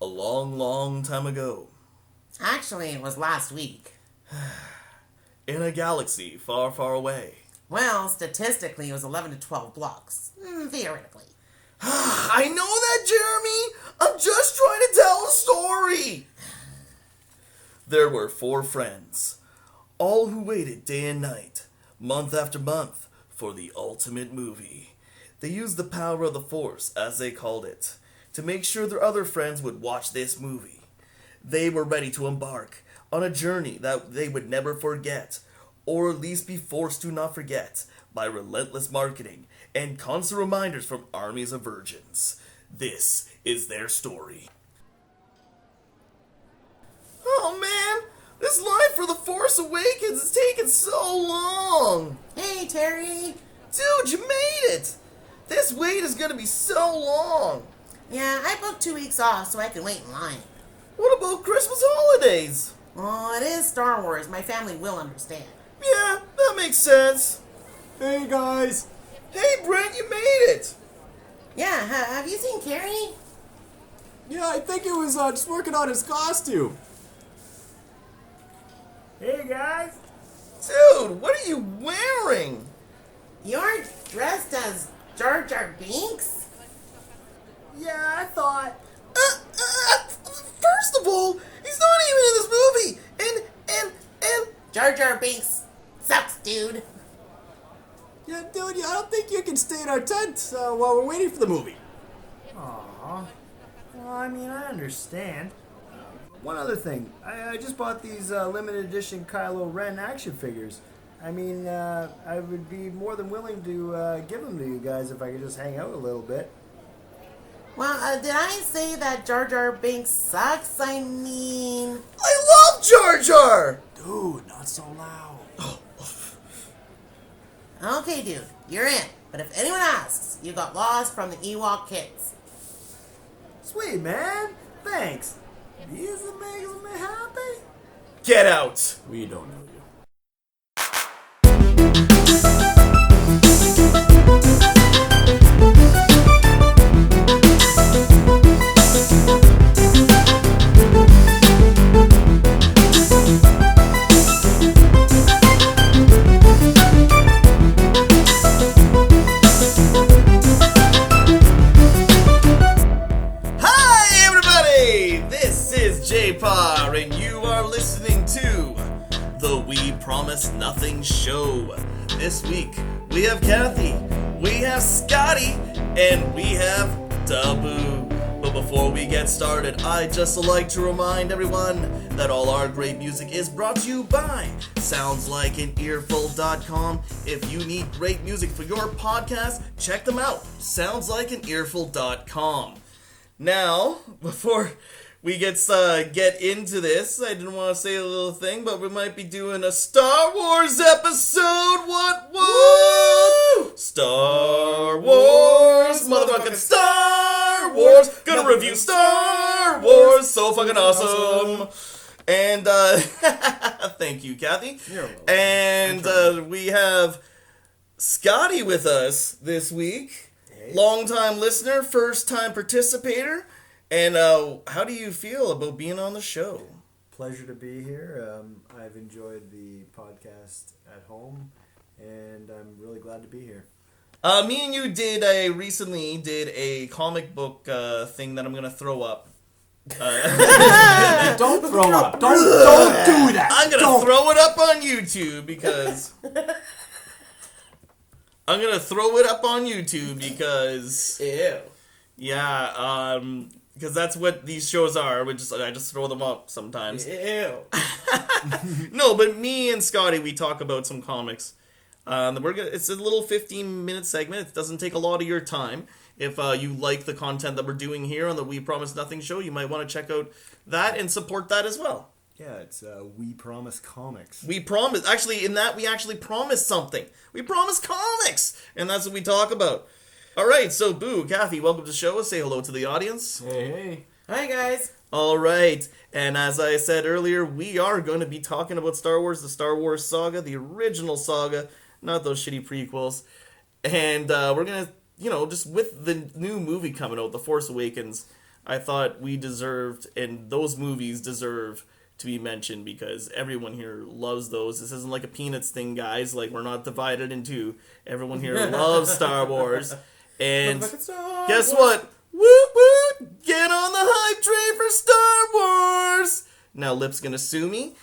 A long, long time ago. Actually, it was last week. In a galaxy far, far away. Well, statistically, it was 11 to 12 blocks. Theoretically. I know that, Jeremy! I'm just trying to tell a story! There were 4 friends, all who waited day and night, month after month, for the ultimate movie. They used the power of the Force, as they called it, to make sure their other friends would watch this movie. They were ready to embark on a journey that they would never forget, or at least be forced to not forget, by relentless marketing and constant reminders from armies of virgins. This is their story. Oh man, this line for The Force Awakens is taking so long. Hey, Terry. Dude, you made it. This wait is gonna be so long. Yeah, I booked 2 weeks off so I can wait in line. What about Christmas holidays? Oh, it is Star Wars. My family will understand. Yeah, that makes sense. Hey guys! Hey Brent, you made it. Yeah, have you seen Carrie? Yeah, I think it was just working on his costume. Hey guys! Dude, what are you wearing? You're dressed as Jar Jar Binks? Yeah, I thought. First of all, he's not even in this movie. And Jar Jar Binks sucks, dude. Yeah, dude, I don't think you can stay in our tent while we're waiting for the movie. Aw. Well, I mean, I understand. One other thing. I just bought these limited edition Kylo Ren action figures. I mean, I would be more than willing to give them to you guys if I could just hang out a little bit. Well, did I say that Jar Jar Binks sucks? I mean... I love Jar Jar! Dude, not so loud. Okay, dude, you're in. But if anyone asks, you got lost from the Ewok kids. Sweet, man. Thanks. These are making me happy. Get out! We don't know you. Hi everybody! This is Jpar and you are listening to the We Promise Nothing show. This week we have Kathy, we have Scotty, and we have Da Boo. But before we get started, I'd just like to remind everyone that all our great music is brought to you by SoundsLikeAnEarful.com. If you need great music for your podcast, check them out. SoundsLikeAnEarful.com. Now, before we get into this, I didn't want to say a little thing, but we might be doing a Star Wars episode. What? Woo! Star Wars, motherfucking Star Wars. Gonna review Star Wars, so fucking awesome. And thank you, Kathy. You're welcome. And we have Scotty with us this week. Long-time listener, first-time participator. And how do you feel about being on the show? Pleasure to be here. I've enjoyed the podcast at home, and I'm really glad to be here. Me and you recently did a comic book thing that I'm gonna throw up. Don't throw up. Don't do that. I'm gonna throw it up on YouTube because Ew. yeah, because that's what these shows are. I just throw them up sometimes. Ew. No, but me and Scotty, we talk about some comics. It's a little 15-minute segment. It doesn't take a lot of your time. If you like the content that we're doing here on the We Promise Nothing show, you might want to check out that and support that as well. Yeah, it's We Promise Comics. We promise. Actually, in that, we actually promise something. We promise comics, and that's what we talk about. All right, so Boo, Kathy, welcome to the show. Say hello to the audience. Hey. Hi, guys. All right, and as I said earlier, we are going to be talking about Star Wars, the Star Wars saga, the original saga, not those shitty prequels. And we're going to, just with the new movie coming out, The Force Awakens, I thought we deserved, and those movies deserve to be mentioned because everyone here loves those. This isn't like a Peanuts thing, guys. Like, we're not divided in two. Everyone here loves Star Wars. And guess what? Woot woot! Get on the hype train for Star Wars! Now, Lip's gonna sue me.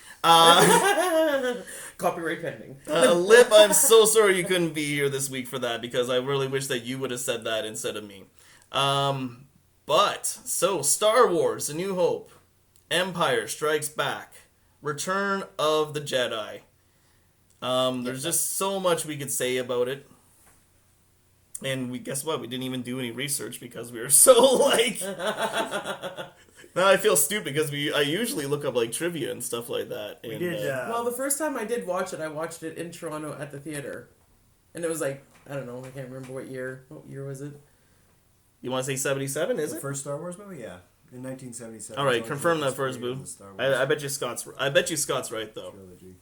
Copyright pending. Lip, I'm so sorry you couldn't be here this week for that because I really wish that you would have said that instead of me. So Star Wars, A New Hope, Empire Strikes Back, Return of the Jedi. There's just so much we could say about it. And guess what? We didn't even do any research because we were so like... Now I feel stupid because I usually look up like trivia and stuff like that. And, We did. Well, the first time I did watch it, I watched it in Toronto at the theater. And it was like, I don't know, I can't remember what year. What year was it? You want to say 77, is The it? first Star Wars movie, yeah, in 1977. All right, George confirm Lucas that first, created Boo. the Star Wars I bet you Scott's right, though. trilogy.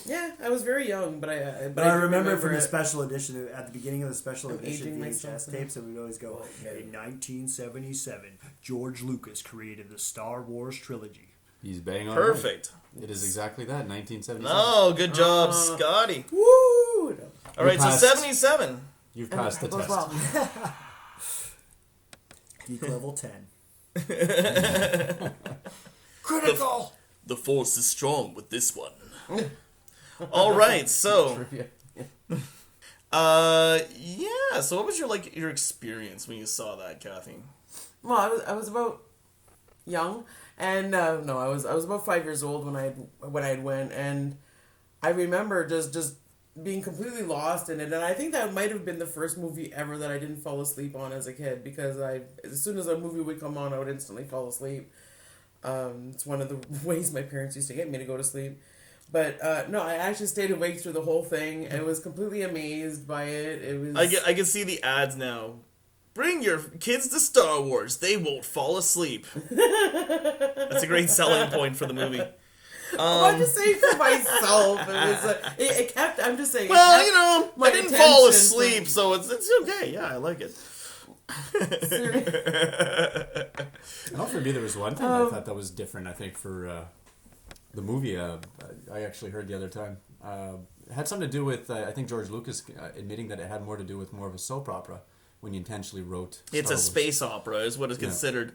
Yeah, I was very young, but I But I do remember from the it. special edition, at the beginning of the special I'm edition aging VHS myself now. tapes, and we'd always go, in 1977, George Lucas created the Star Wars trilogy. He's bang on. Perfect. Right. It is exactly that, 1977. Oh, good job, Scotty. Woo! No. All right, so passed. 77. You've passed the Goes test. well. Geek level 10. Critical. The Force is strong with this one. All right, so Trivia. yeah. So what was your experience when you saw that, Kathy? Well, I was about young, and no, I was about 5 years old when I went, and I remember just being completely lost in it, and I think that might have been the first movie ever that I didn't fall asleep on as a kid because as soon as a movie would come on, I would instantly fall asleep. It's one of the ways my parents used to get me to go to sleep. But no, I actually stayed awake through the whole thing. I was completely amazed by it. It was. I can see the ads now. Bring your kids to Star Wars. They won't fall asleep. That's a great selling point for the movie. I'm just saying for myself. It was. It kept. I'm just saying. Well, it kept you know, my I didn't fall attention asleep, from- so it's okay. Yeah, I like it. Well, for me, there was one thing I thought that was different. I think for the movie, I actually heard the other time. It had something to do with I think George Lucas admitting that it had more to do with more of a soap opera when he intentionally wrote. It's Star a Wars. space opera, is what it's considered,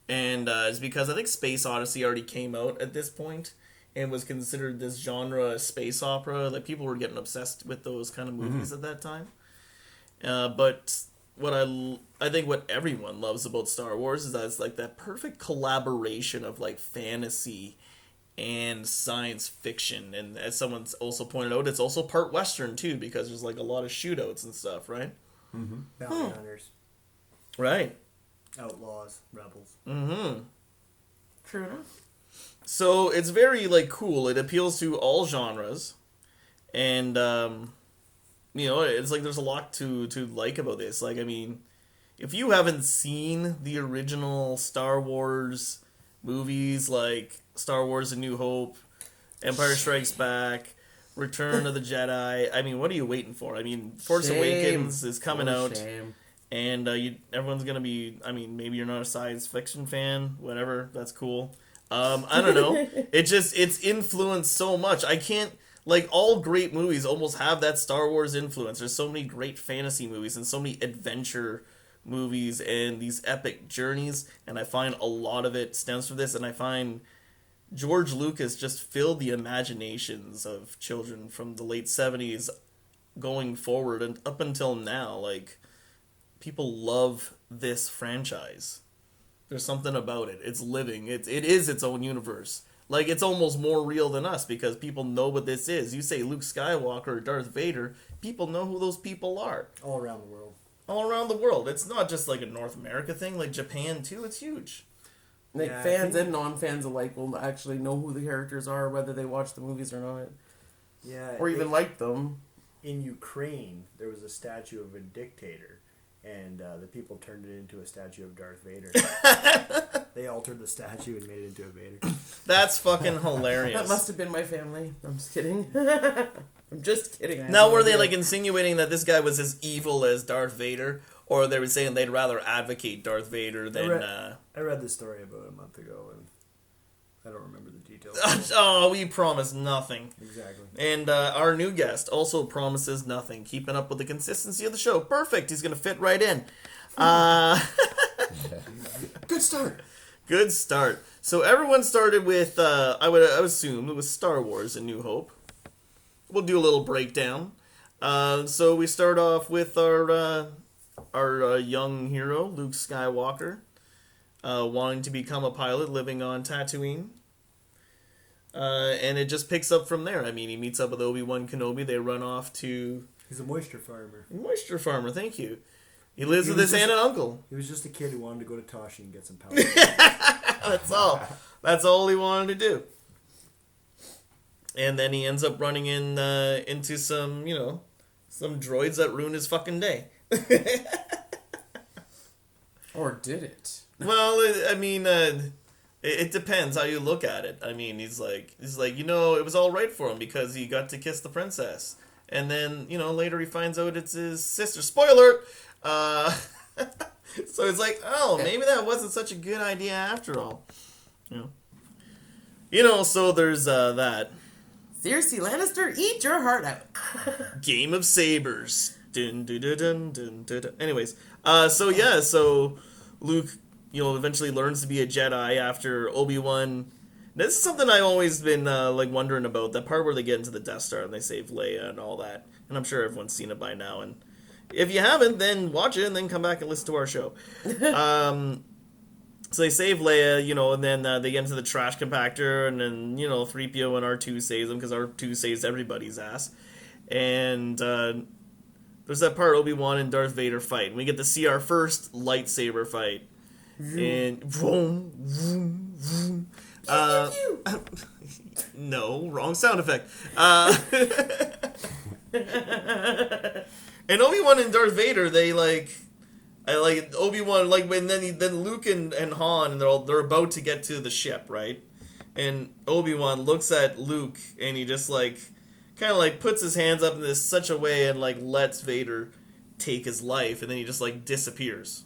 and it's because I think Space Odyssey already came out at this point and was considered this genre a space opera. Like people were getting obsessed with those kind of movies at that time. But what I think what everyone loves about Star Wars is that it's like that perfect collaboration of like fantasy and science fiction, and as someone's also pointed out, it's also part Western too because there's like a lot of shootouts and stuff, right? Bounty hunters, Right. outlaws, rebels. Mm-hmm. True enough. So it's very like cool. It appeals to all genres, and you know, it's like there's a lot to like about this. Like, I mean, if you haven't seen the original Star Wars movies, like Star Wars: A New Hope, Empire Strikes Back, Return of the Jedi, I mean, what are you waiting for? I mean, Force Shame. Awakens is coming For out. shame. And everyone's gonna be. I mean, maybe you're not a science fiction fan. Whatever, that's cool. I don't know. It's influenced so much. I can't like all great movies almost have that Star Wars influence. There's so many great fantasy movies and so many adventure movies and these epic journeys. And I find a lot of it stems from this. And I find George Lucas just filled the imaginations of children from the late 70s going forward and up until now. Like, people love this franchise. There's something about it. It's living. It is its own universe. Like, it's almost more real than us because people know what this is. You say Luke Skywalker or Darth Vader, people know who those people are. All around the world. All around the world. It's not just like a North America thing. Like, Japan, too, it's huge. Like Yeah, I fans think- and non-fans alike will actually know who the characters are, whether they watch the movies or not, Yeah. or even like them. In Ukraine, there was a statue of a dictator, and the people turned it into a statue of Darth Vader. They altered the statue and made it into a Vader. That's fucking hilarious. That must have been my family. I'm just kidding. I'm just kidding. I have Now, no were they idea. like insinuating that this guy was as evil as Darth Vader, or they were saying they'd rather advocate Darth Vader than? I I read this story about a month ago, and I don't remember the details. Oh, we promise nothing. Exactly. And our new guest also promises nothing. Keeping up with the consistency of the show. Perfect. He's going to fit right in. Good start. Good start. So everyone started with, I would assume, it was Star Wars: A New Hope. We'll do a little breakdown. So we start off with our young hero, Luke Skywalker, wanting to become a pilot, living on Tatooine. And it just picks up from there. I mean, he meets up with Obi-Wan Kenobi. They run off to... He's a moisture farmer. Moisture farmer, thank you. He lives with his aunt and uncle. He was just a kid who wanted to go to Toshi and get some power. That's all. That's all he wanted to do. And then he ends up running into some, some droids that ruin his fucking day. Or did it? Well, I mean, it depends how you look at it. I mean, he's like, it was all right for him because he got to kiss the princess. And then, later he finds out it's his sister. Spoiler! So it's like, oh, maybe that wasn't such a good idea after all. So there's that. Cersei Lannister, eat your heart out. Game of Sabers. Dun, dun, dun, dun, dun, dun, dun. Anyways, so Luke, eventually learns to be a Jedi after Obi-Wan. This is something I've always been wondering about, that part where they get into the Death Star and they save Leia and all that. And I'm sure everyone's seen it by now. And if you haven't, then watch it and then come back and listen to our show. So they save Leia, and then they get into the trash compactor, and then, 3PO and R2 saves them, because R2 saves everybody's ass. And there's that part Obi-Wan and Darth Vader fight, and we get to see our first lightsaber fight. And vroom, vroom, vroom. No, wrong sound effect. And Obi-Wan and Darth Vader, they Obi-Wan, then Luke and Han, and they're about to get to the ship, right? And Obi-Wan looks at Luke, and he just kind of puts his hands up in this such a way and lets Vader take his life, and then he just disappears.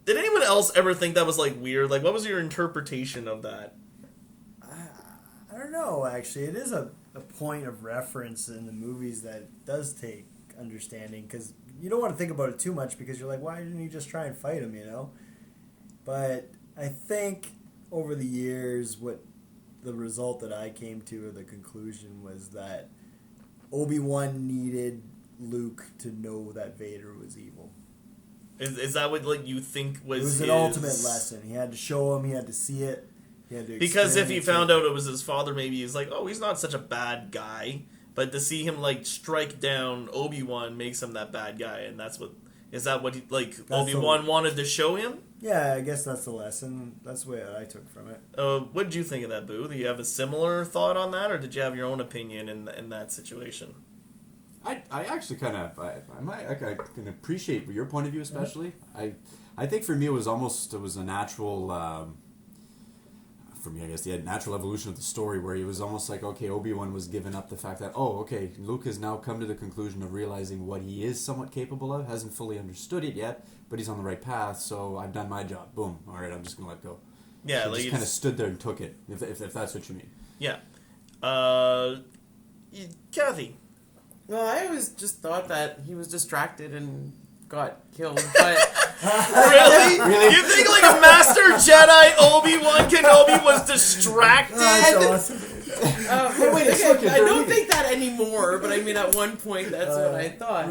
Did anyone else ever think that was weird? What was your interpretation of that? I don't know, actually. It is a point of reference in the movies that does take understanding, because you don't want to think about it too much, because you're like, why didn't he just try and fight him, But I think over the years, what the result that I came to, or the conclusion, was that Obi-Wan needed Luke to know that Vader was evil. Is that what you think was? It was an ultimate lesson. He had to show him. He had to see it. He had to. Because if he found out it was his father, maybe he's like, oh, he's not such a bad guy. But to see him strike down Obi-Wan makes him that bad guy, and is that what he, Obi-Wan wanted to show him? Yeah, I guess that's the lesson. That's the way I took from it. What did you think of that, Boo? Do you have a similar thought on that, or did you have your own opinion in that situation? I actually kind of I can appreciate your point of view, especially. I think for me it was a natural. For me, I guess the natural evolution of the story, where he was almost like, okay, Obi-Wan was giving up the fact that, Luke has now come to the conclusion of realizing what he is somewhat capable of, hasn't fully understood it yet, but he's on the right path, so I've done my job. Boom. All right, I'm just going to let go. Yeah, so just kind of stood there and took it, if that's what you mean. Yeah. Kathy. Well, I always just thought that he was distracted and got killed, but... Really? You think a Master Jedi Obi-Wan Kenobi was distracted? That's awesome. I don't think that anymore, but I mean at one point that's what I thought.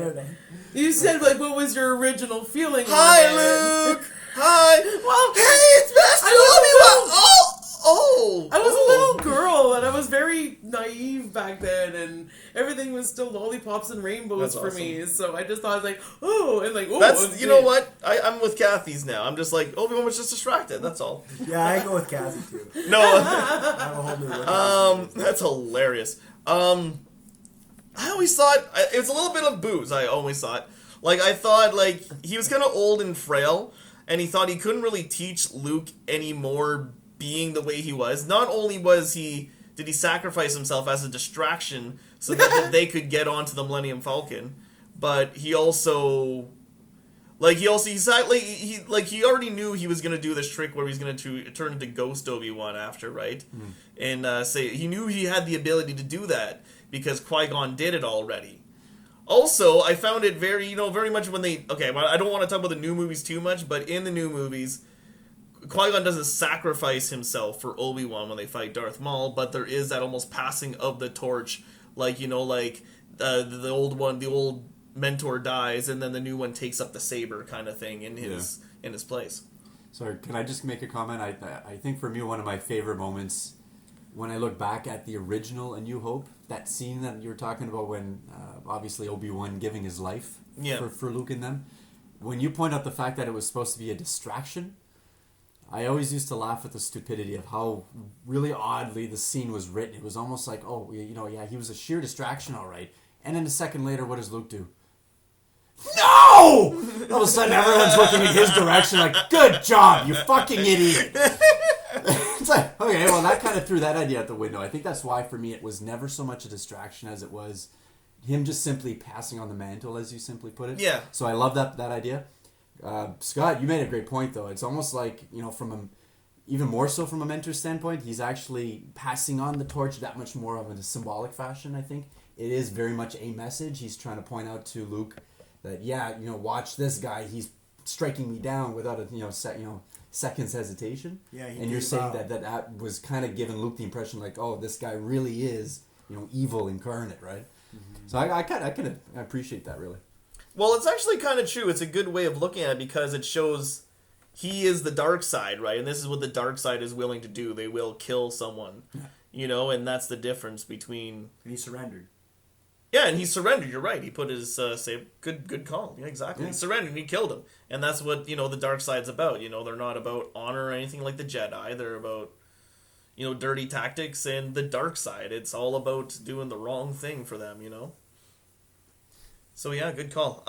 You said what was your original feeling? Hi, Luke. Hi. Well, hey, it's Master Obi-Wan. Oh, I was a little girl, and I was very naive back then, and everything was still lollipops and rainbows for me. So I just thought, That's, you know what? I'm with Kathy's now. I'm just Obi-Wan was just distracted. That's all. Yeah, I go with Kathy too. No. I have a whole new look. That's hilarious. I always thought it was a little bit of booze. I always thought, I thought he was kind of old and frail, and he thought he couldn't really teach Luke anymore. Being the way he was, not only did he sacrifice himself as a distraction so that they could get onto the Millennium Falcon, but he also Like he already knew he was gonna do this trick where he's gonna turn into Ghost Obi-Wan after, right? And say he knew he had the ability to do that because Qui-Gon did it already. Also, I found it very much when they well, I don't want to talk about the new movies too much, but in the new movies, Qui-Gon doesn't sacrifice himself for Obi-Wan when they fight Darth Maul, but there is that almost passing of the torch, the old mentor dies, and then the new one takes up the saber kind of thing in his place. Sorry, can I just make a comment? I think for me, one of my favorite moments when I look back at the original A New Hope, that scene that you were talking about when obviously Obi-Wan giving his life for Luke and them, when you point out the fact that it was supposed to be a distraction, I always used to laugh at the stupidity of how really oddly the scene was written. It was almost like, he was a sheer distraction, all right. And then a second later, what does Luke do? No! All of a sudden, everyone's looking in his direction like, good job, you fucking idiot. It's like, okay, well, that kind of threw that idea out the window. I think that's why, for me, it was never so much a distraction as it was him just simply passing on the mantle, as you simply put it. Yeah. So I love that idea. Scott, you made a great point, though. It's almost like, even more so from a mentor standpoint, he's actually passing on the torch that much more of in a symbolic fashion, I think. It is very much a message. He's trying to point out to Luke that, watch this guy. He's striking me down without a, seconds hesitation. Yeah, and you're saying that was kind of giving Luke the impression like, oh, this guy really is, evil incarnate, right? Mm-hmm. So I appreciate that, really. Well, it's actually kind of true. It's a good way of looking at it because it shows he is the dark side, right? And this is what the dark side is willing to do. They will kill someone, and that's the difference between... And he surrendered. Yeah, and he surrendered. You're right. He put his good call. Yeah, exactly. Yeah. He surrendered and he killed him. And that's what, the dark side's about. They're not about honor or anything like the Jedi. They're about, dirty tactics and the dark side. It's all about doing the wrong thing for them, So yeah, good call.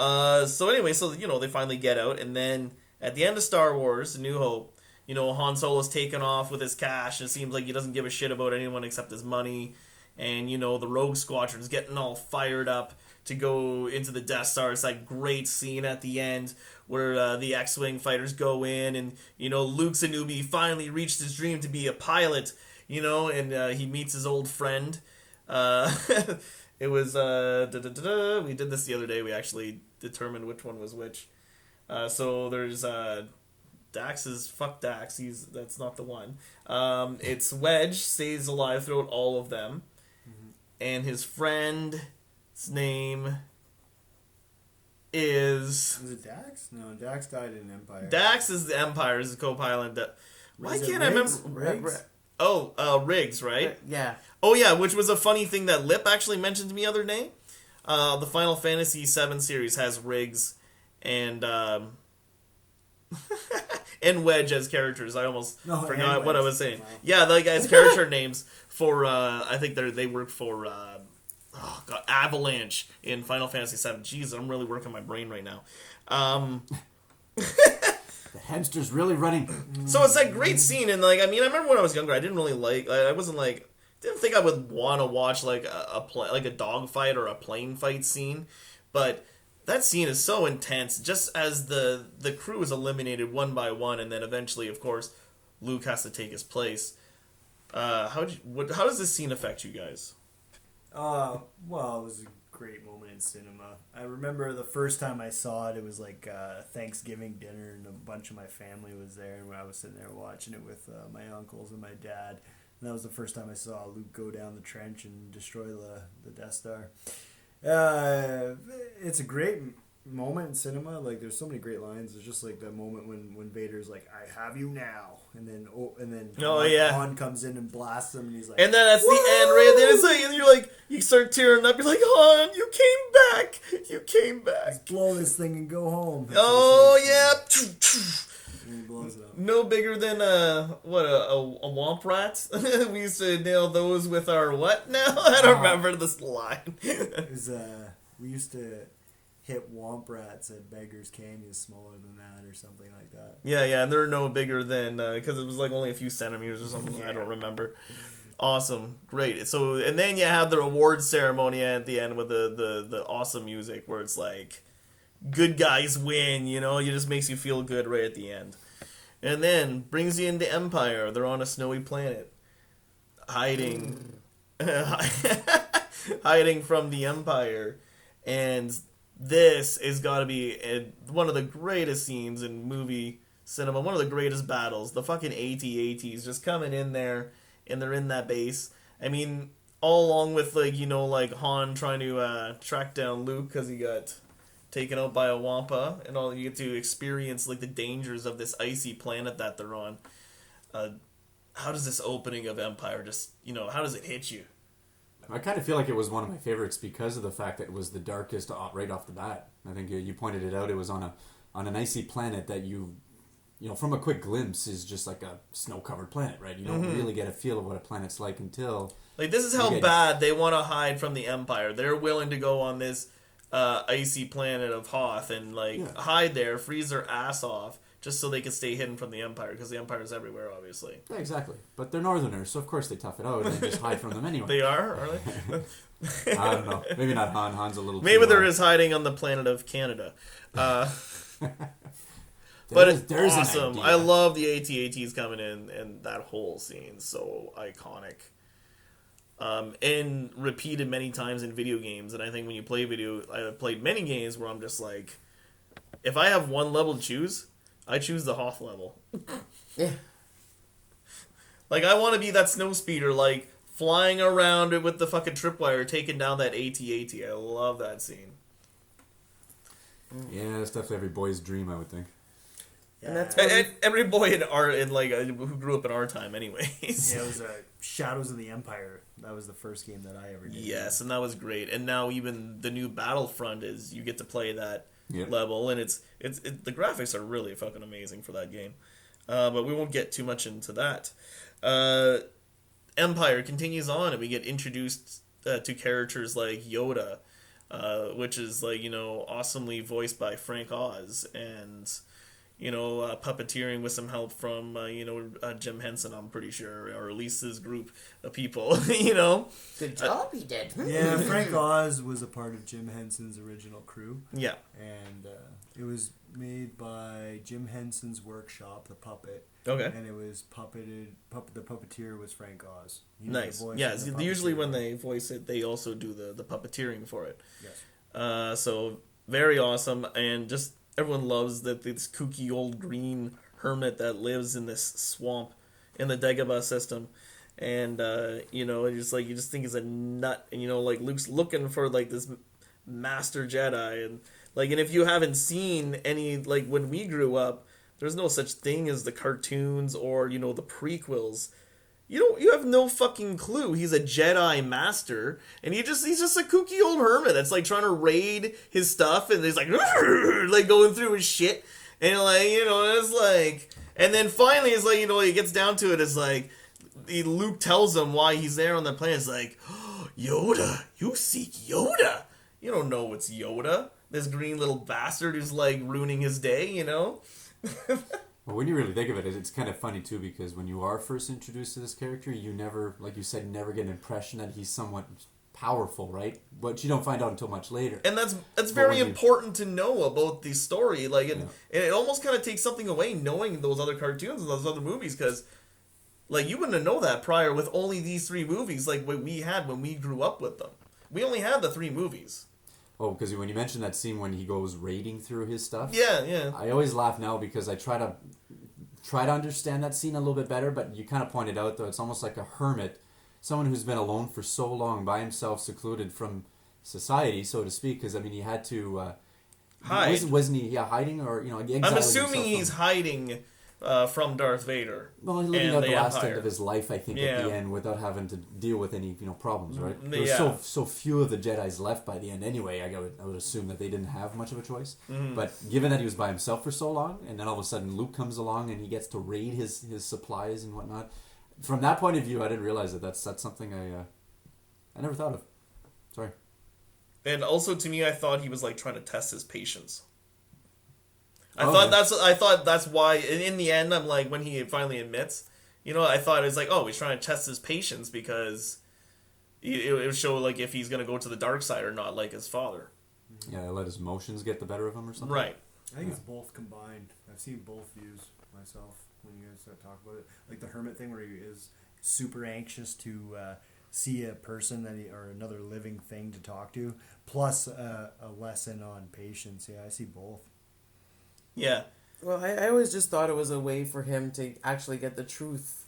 So anyway, they finally get out, and then at the end of Star Wars, A New Hope, Han Solo's taken off with his cash, and it seems like he doesn't give a shit about anyone except his money. And, the Rogue Squadron's getting all fired up to go into the Death Star. It's that great scene at the end where the X-Wing fighters go in and, Luke Kenobi finally reached his dream to be a pilot, and he meets his old friend. It was, we did this the other day. We actually determined which one was which. So there's Dax is, fuck Dax. That's not the one. It's Wedge, stays alive throughout all of them. And his friend's name is... Was it Dax? No, Dax died in Empire. Dax is the Empire, is the co-pilot. Why can't I remember... Riggs? Riggs, right? Yeah. Oh, yeah, which was a funny thing that Lip actually mentioned to me the other day. The Final Fantasy VII series has Riggs and... and Wedge as characters. I almost forgot what I was saying. Wow. Yeah, the guys' character names for I think they work for Avalanche in Final Fantasy VII. Jeez, I'm really working my brain right now. The hamster's really running. So it's that great scene, and I remember when I was younger, I didn't really didn't think I would want to watch a dogfight or a plane fight scene, but that scene is so intense, just as the crew is eliminated one by one, and then eventually, of course, Luke has to take his place. How does this scene affect you guys? Well, it was a great moment in cinema. I remember the first time I saw it, it was like Thanksgiving dinner, and a bunch of my family was there, and I was sitting there watching it with my uncles and my dad. And that was the first time I saw Luke go down the trench and destroy the Death Star. It's a great moment in cinema. There's so many great lines. There's just that moment when Vader's like, "I have you now," and then Han comes in and blasts him, and he's like, and then that's the end, right? And then and you're like, you start tearing up. You're like, Han, you came back. Let's blow this thing and go home. That's And he blows it up. No bigger than a womp rat. We used to nail those with our what now? I don't remember this line. It was we used to hit womp rats at Beggars Canyon, smaller than that or something like that. Yeah, and they're no bigger than because it was only a few centimeters or something. I don't remember. Awesome, great. So and then you have the award ceremony at the end with the awesome music where it's like good guys win, you know? It just makes you feel good right at the end. And then brings you into Empire. They're on a snowy planet, hiding, hiding from the Empire, and this is got to be one of the greatest scenes in movie cinema, one of the greatest battles. The fucking AT-ATs just coming in there, and they're in that base. I mean, all along with, like, you know, like Han trying to track down Luke because he got taken out by a Wampa, and all, you get to experience, like, the dangers of this icy planet that they're on. How does this opening of Empire just, you know, how does it hit you? I kind of feel like it was one of my favorites because of the fact that it was the darkest right off the bat. I think you pointed it out. It was on an icy planet that you know, from a quick glimpse is just like a snow-covered planet, right? You don't really get a feel of what a planet's like until... Like, this is how bad they want to hide from the Empire. They're willing to go on this icy planet of Hoth and, like, hide there, freeze their ass off, just so they can stay hidden from the Empire, because the Empire's everywhere, obviously. Yeah, exactly. But they're Northerners, so of course they tough it out and just hide from them anyway. They are they? I don't know. Maybe not Han. Han's a little Maybe too they're just hiding on the planet of Canada. But it's awesome. I love the AT-ATs coming in, and that whole scene's so iconic. And repeated many times in video games, and I think when you play I've played many games where I'm just like, if I have one level to choose, I choose the Hoth level. Yeah. Like, I want to be that snow speeder, like, flying around it with the fucking tripwire, taking down that AT-AT. I love that scene. Yeah, that's definitely every boy's dream, I would think. And that's every boy who grew up in our time, anyways. Yeah, it was Shadows of the Empire. That was the first game that I ever did. Yes, and that was great. And now even the new Battlefront is you get to play that level, and it's the graphics are really fucking amazing for that game. But we won't get too much into that. Empire continues on, and we get introduced to characters like Yoda, which is, like, you know, awesomely voiced by Frank Oz, and, you know, puppeteering with some help from, Jim Henson, I'm pretty sure, or at least his group of people, you know? good job he did. Yeah, Frank Oz was a part of Jim Henson's original crew. Yeah. And it was made by Jim Henson's workshop, The Puppet. Okay. And it was puppeted. The puppeteer was Frank Oz. He did Nice. the voice Yeah, of the usually puppeteer. when they voice it, they also do the puppeteering for it. Yes. So, very awesome, and just everyone loves this kooky old green hermit that lives in this swamp in the Dagobah system. And, you know, you just think he's a nut. And, you know, like, Luke's looking for, like, this master Jedi. And if you haven't seen any, like, when we grew up, there's no such thing as the cartoons or, you know, the prequels. You have no fucking clue. He's a Jedi master, and he's just a kooky old hermit that's, like, trying to raid his stuff, and he's like, like, going through his shit, and, like, you know, it's like, and then finally it's like, you know, he gets down to it, it's like, Luke tells him why he's there on the planet. It's like, oh, Yoda, you seek Yoda. You don't know what's Yoda. This green little bastard who's, like, ruining his day, you know? Well, when you really think of it, it's kind of funny, too, because when you are first introduced to this character, you never, like you said, never get an impression that he's somewhat powerful, right? But you don't find out until much later. And that's very important to know about the story. Like, it almost kind of takes something away knowing those other cartoons and those other movies, because, like, you wouldn't know that prior with only these 3 movies, like what we had when we grew up with them. We only had the 3 movies. Oh, because when you mentioned that scene when he goes raiding through his stuff, yeah, I always laugh now because I try to understand that scene a little bit better. But you kind of pointed out, though, it's almost like a hermit, someone who's been alone for so long by himself, secluded from society, so to speak. Because I mean, he had to hide. Wasn't he? Yeah, hiding or exiling I'm assuming himself he's hiding from Darth Vader. Well, he's living and out the last Empire. end of his life, I think, at the end, without having to deal with any problems, right? There's Yeah. so few of the Jedis left by the end anyway. I would assume that they didn't have much of a choice. But given that he was by himself for so long, and then all of a sudden Luke comes along and he gets to raid his supplies and whatnot. From that point of view, I didn't realize that that's something I never thought of. Sorry. And also, to me, I thought he was, like, trying to test his patience. I thought that's why. And in the end, I'm like, when he finally admits, you know, I thought it was like, oh, he's trying to test his patience because it would show, like, if he's gonna go to the dark side or not, like his father. Yeah, let his emotions get the better of him or something. Right. I think it's both combined. I've seen both views myself when you guys talk about it. Like the hermit thing where he is super anxious to see a person or another living thing to talk to, plus a lesson on patience. Yeah, I see both. Yeah. Well, I always just thought it was a way for him to actually get the truth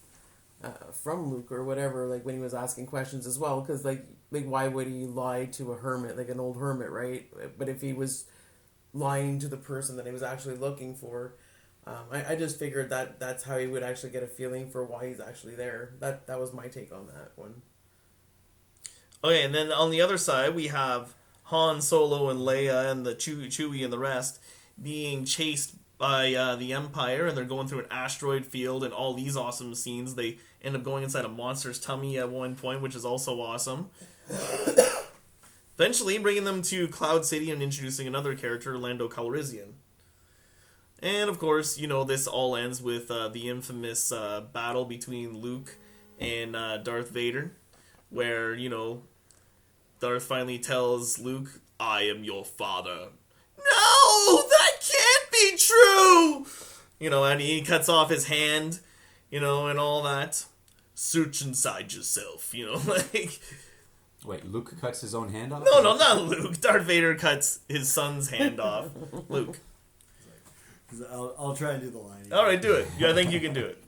from Luke or whatever, like when he was asking questions as well, because like why would he lie to a hermit, like an old hermit, right? But if he was lying to the person that he was actually looking for, I just figured that that's how he would actually get a feeling for why he's actually there. That was my take on that one. Okay, and then on the other side, we have Han Solo and Leia and the Chewie and the rest being chased by the Empire, and they're going through an asteroid field and all these awesome scenes. They end up going inside a monster's tummy at one point, which is also awesome. Eventually, bringing them to Cloud City and introducing another character, Lando Calrissian. And of course, you know, this all ends with the infamous battle between Luke and Darth Vader, where, you know, Darth finally tells Luke, "I am your father." No, that can't be true! You know, and he cuts off his hand, you know, and all that. Search inside yourself, you know, like... Wait, Luke cuts his own hand off? No, not Luke. Darth Vader cuts his son's hand off. Luke. I'll try and do the line. All right, do it. Yeah, I think you can do it.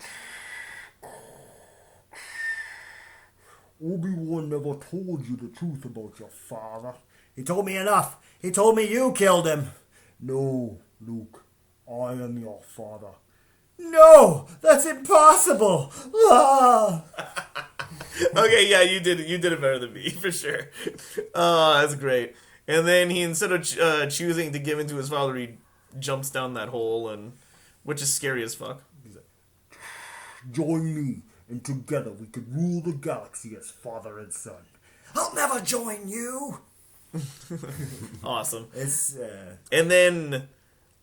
Obi-Wan never told you the truth about your father. He told me enough. He told me you killed him. No, Luke. I am your father. No! That's impossible! Ah! Okay, yeah, you did it better than me, for sure. Oh, that's great. And then he, instead of choosing to give in to his father, he jumps down that hole, and which is scary as fuck. Join me, and together we could rule the galaxy as father and son. I'll never join you! Awesome. It's And then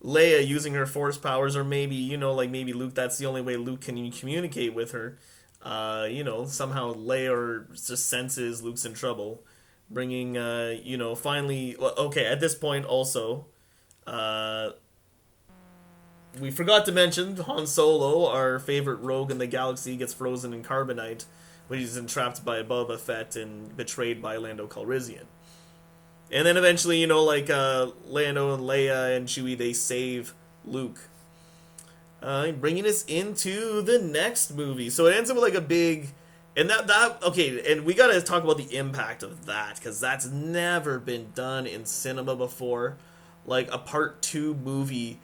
Leia using her force powers, or maybe, you know, like maybe Luke, that's the only way Luke can communicate with her. You know, somehow Leia just senses Luke's in trouble, bringing, you know, finally, okay, at this point also, we forgot to mention Han Solo, our favorite rogue in the galaxy, gets frozen in carbonite when he's entrapped by Boba Fett and betrayed by Lando Calrissian. And then eventually, you know, like, Lando and Leia and Chewie, they save Luke. Bringing us into the next movie. So it ends up with, like, a big... And okay, and we gotta talk about the impact of that, because that's never been done in cinema before. Like, a part 2 movie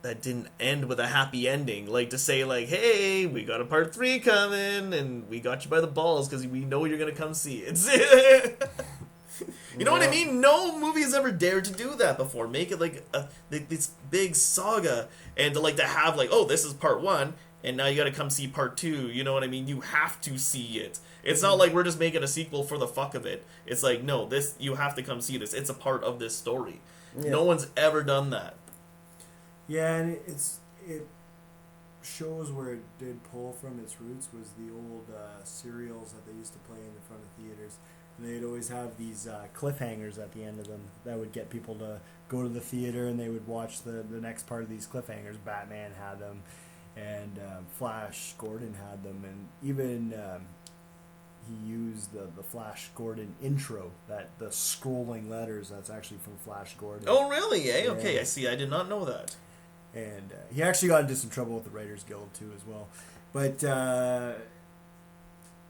that didn't end with a happy ending. Like, to say, like, hey, we got a part 3 coming, and we got you by the balls, because we know you're gonna come see it. You know what I mean? No movie has ever dared to do that before. Make it like this big saga, and to have like, oh, this is part 1, and now you got to come see part 2. You know what I mean? You have to see it. It's not like we're just making a sequel for the fuck of it. It's like, no, this, you have to come see this. It's a part of this story. Yeah. No one's ever done that. Yeah, and it shows where it did pull from its roots was the old serials that they used to play in the front of theaters. They'd always have these cliffhangers at the end of them that would get people to go to the theater, and they would watch the next part of these cliffhangers. Batman had them, and Flash Gordon had them, and even he used the Flash Gordon intro, the scrolling letters, that's actually from Flash Gordon. Oh, really? Eh? Yeah. Okay, I see. I did not know that. And he actually got into some trouble with the Writers Guild, too, as well. But...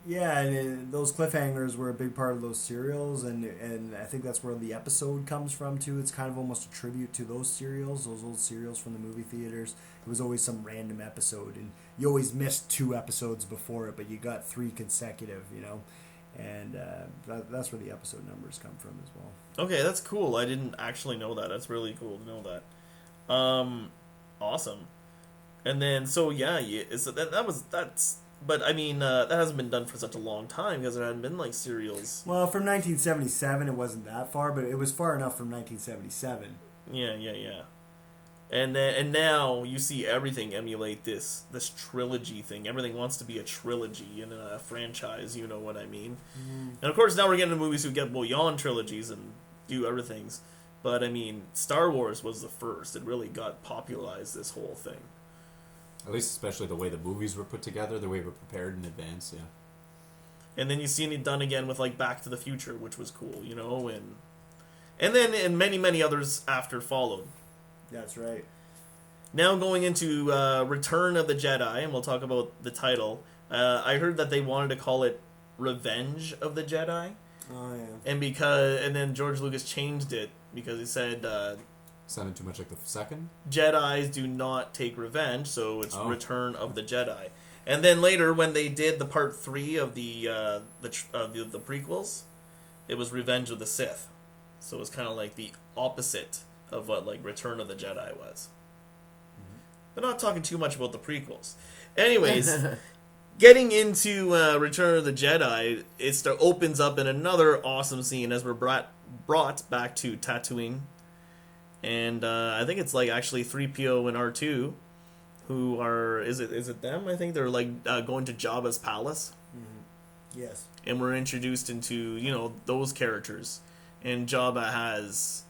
yeah, and those cliffhangers were a big part of those serials, and I think that's where the episode comes from, too. It's kind of almost a tribute to those serials, those old serials from the movie theaters. It was always some random episode, and you always missed 2 episodes before it, but you got 3 consecutive, you know? And that's where the episode numbers come from as well. Okay, that's cool. I didn't actually know that. That's really cool to know that. Awesome. And then, so yeah, that's... But, I mean, that hasn't been done for such a long time, because there hadn't been, like, serials. Well, from 1977, it wasn't that far, but it was far enough from 1977. Yeah. And now you see everything emulate this trilogy thing. Everything wants to be a trilogy in a franchise, you know what I mean? Mm. And, of course, now we're getting into movies who get beyond trilogies and do other things. But, I mean, Star Wars was the first. It really got popularized, this whole thing. At least especially the way the movies were put together, the way they were prepared in advance, yeah. And then you seen it done again with, like, Back to the Future, which was cool, you know? And then many, many others after followed. That's right. Now going into Return of the Jedi, and we'll talk about the title. I heard that they wanted to call it Revenge of the Jedi. Oh, yeah. And then George Lucas changed it because he said Sounded too much like the second? Jedis do not take revenge, so it's Return of the Jedi. And then later, when they did the part 3 of the prequels, it was Revenge of the Sith. So it was kind of like the opposite of what like Return of the Jedi was. But not talking too much about the prequels. Anyways, getting into Return of the Jedi, it opens up in another awesome scene as we're brought back to Tatooine. And I think it's like actually 3PO and R2 who are, is it them? I think they're like going to Jabba's palace. Mm-hmm. Yes. And we're introduced into, you know, those characters. And Jabba has,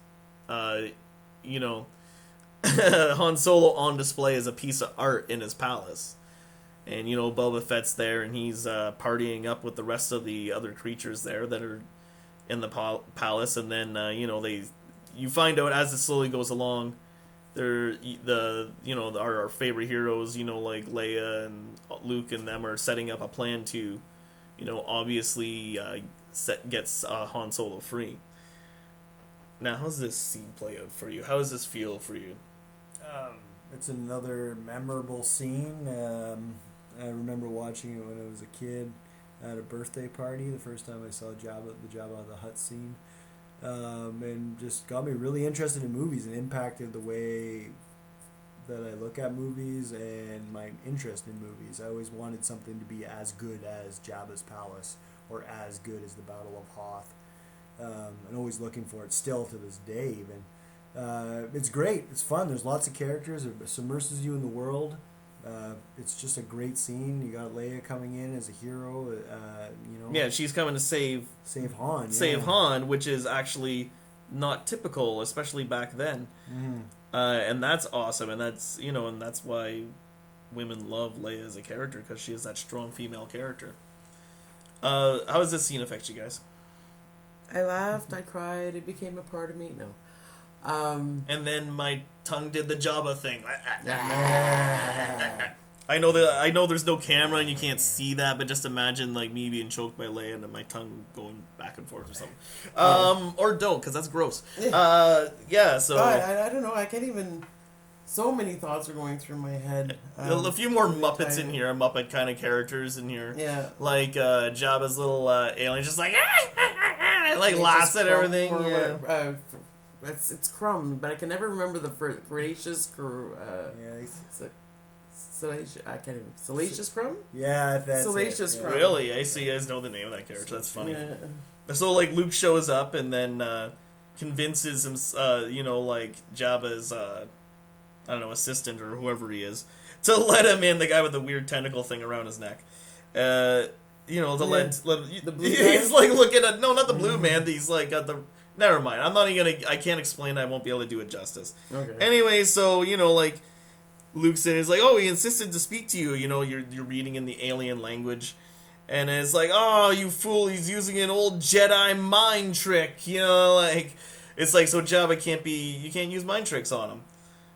you know, Han Solo on display as a piece of art in his palace. And, you know, Boba Fett's there, and he's partying up with the rest of the other creatures there that are in the palace. And then, you know, you find out as it slowly goes along, they're our favorite heroes, you know, like Leia and Luke and them are setting up a plan to, you know, obviously gets Han Solo free. Now, how's this scene play out for you? How does this feel for you? It's another memorable scene. I remember watching it when I was a kid at a birthday party. The first time I saw the Jabba the Hutt scene, and just got me really interested in movies and impacted the way that I look at movies and my interest in movies. I always wanted something to be as good as Jabba's palace or as good as the Battle of Hoth. And always looking for it still to this day even. It's great. It's fun. There's lots of characters. It submerses you in the world. It's just a great scene. You got Leia coming in as a hero. You know. Yeah, she's coming to save Han. Save Han, which is actually not typical, especially back then. Mm. And that's awesome. And that's, you know, and that's why women love Leia as a character, because she is that strong female character. How does this scene affect you guys? I laughed, I cried, it became a part of me. No. And then my tongue did the Jabba thing. I know there's no camera and you can't see that, but just imagine like me being choked by Leia and then my tongue going back and forth or something. Or don't, because that's gross. Yeah, so I don't know. I can't even. So many thoughts are going through my head. A few more Muppets in here, Muppet kind of characters in here. Yeah. Like Jabba's little alien, just like like laughs at everything. Yeah. It's Crumb, but I can never remember the Gracious Crumb. I can't even. Salacious Crumb? Yeah, that's Salacious it. Crumb. Really? I see you guys know the name of that character. That's funny. Yeah. So like Luke shows up and then convinces him, you know, like Jabba's I don't know, assistant or whoever he is, to let him in, the guy with the weird tentacle thing around his neck. You know, to let the blue he's like looking at, no, not the blue man, he's like got the, never mind, I'm not even gonna, I can't explain it, I won't be able to do it justice. Okay. Anyway, so, you know, like, Luke's in, he's like, oh, he insisted to speak to you, you know, you're reading in the alien language, and it's like, oh, you fool, he's using an old Jedi mind trick, you know, like, it's like, so Jabba you can't use mind tricks on him.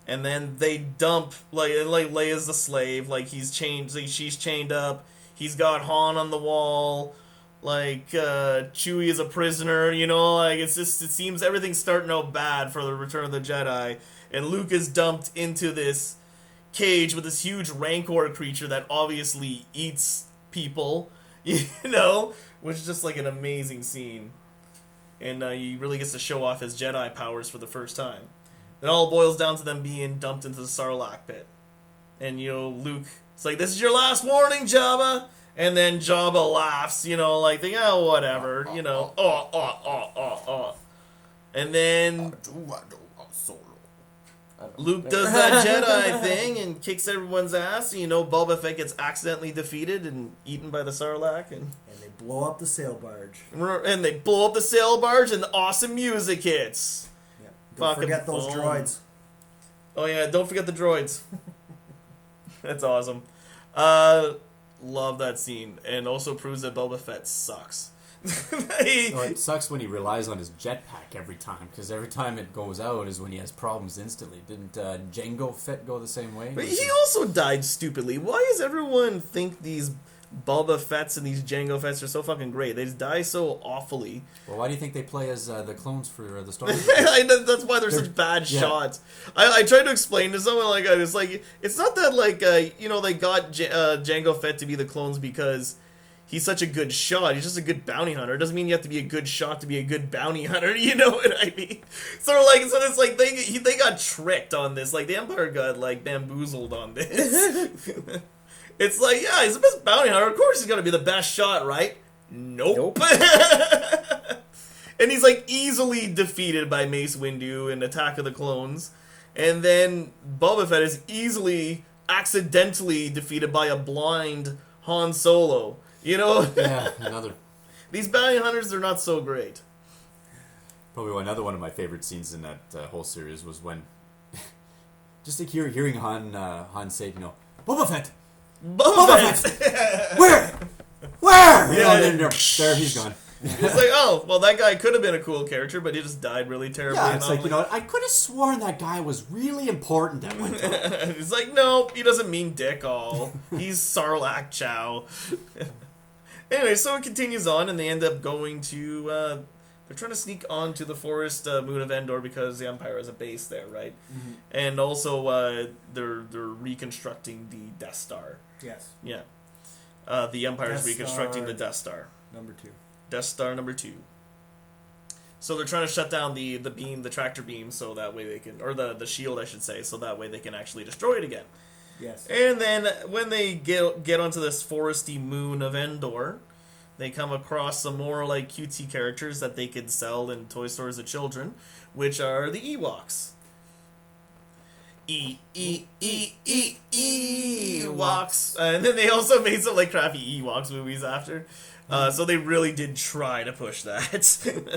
And then they dump, like Leia's the slave, like she's chained up, he's got Han on the wall, like Chewie is a prisoner, you know, like it seems everything's starting out bad for the Return of the Jedi, and Luke is dumped into this cage with this huge Rancor creature that obviously eats people, you know, which is just like an amazing scene, and he really gets to show off his Jedi powers for the first time. It all boils down to them being dumped into the Sarlacc pit. And, you know, Luke, it's like, this is your last warning, Jabba. And then Jabba laughs, you know, like, oh, whatever, you know. And then Luke does that Jedi thing and kicks everyone's ass. And, you know, Boba Fett gets accidentally defeated and eaten by the Sarlacc. And they blow up the sail barge. And they blow up the sail barge and the awesome music hits. Don't forget those boom. droids. Oh yeah, don't forget the droids. That's awesome. Love that scene, and also proves that Boba Fett sucks. It sucks when he relies on his jetpack every time, because every time it goes out is when he has problems instantly. Didn't Jango Fett go the same way? But he also died stupidly. Why does everyone think these Boba Fetts and these Jango Fetts are so fucking great? They just die so awfully. Well, why do you think they play as the clones for the Star Wars? That's why they're such bad shots. I tried to explain to someone like it's like it's not that like they got Jango Fett to be the clones because he's such a good shot. He's just a good bounty hunter. It doesn't mean you have to be a good shot to be a good bounty hunter. You know what I mean? So it's like they got tricked on this. Like the Empire got like bamboozled on this. It's like, yeah, he's the best bounty hunter. Of course he's gonna be the best shot, right? Nope. And he's like easily defeated by Mace Windu in Attack of the Clones. And then Boba Fett is easily accidentally defeated by a blind Han Solo. You know? Yeah, another. These bounty hunters, they're not so great. Probably another one of my favorite scenes in that whole series was when, just like hearing Han say, Boba Fett! Boba Fett! Where? Yeah, And then there he's gone. It's like, oh, well, that guy could have been a cool character, but he just died really terribly. Yeah, it's like, I could have sworn that guy was really important at one time. It's like, no, he doesn't mean dick all. He's Sarlacc Chow. Anyway, so it continues on, and they end up going to, they're trying to sneak onto the forest moon of Endor because the Empire has a base there, right? Mm-hmm. And also, they're reconstructing the Death Star. Yes. Yeah. The Empire's Death reconstructing Star the Death Star. Number 2. Death Star number 2. So they're trying to shut down the beam, the tractor beam, so that way they can, or the shield, I should say, so that way they can actually destroy it again. Yes. And then when they get onto this foresty moon of Endor, they come across some more like cutesy characters that they could sell in toy stores of children, which are the Ewoks. Ewoks. And then they also made some like crappy Ewoks movies after. So they really did try to push that.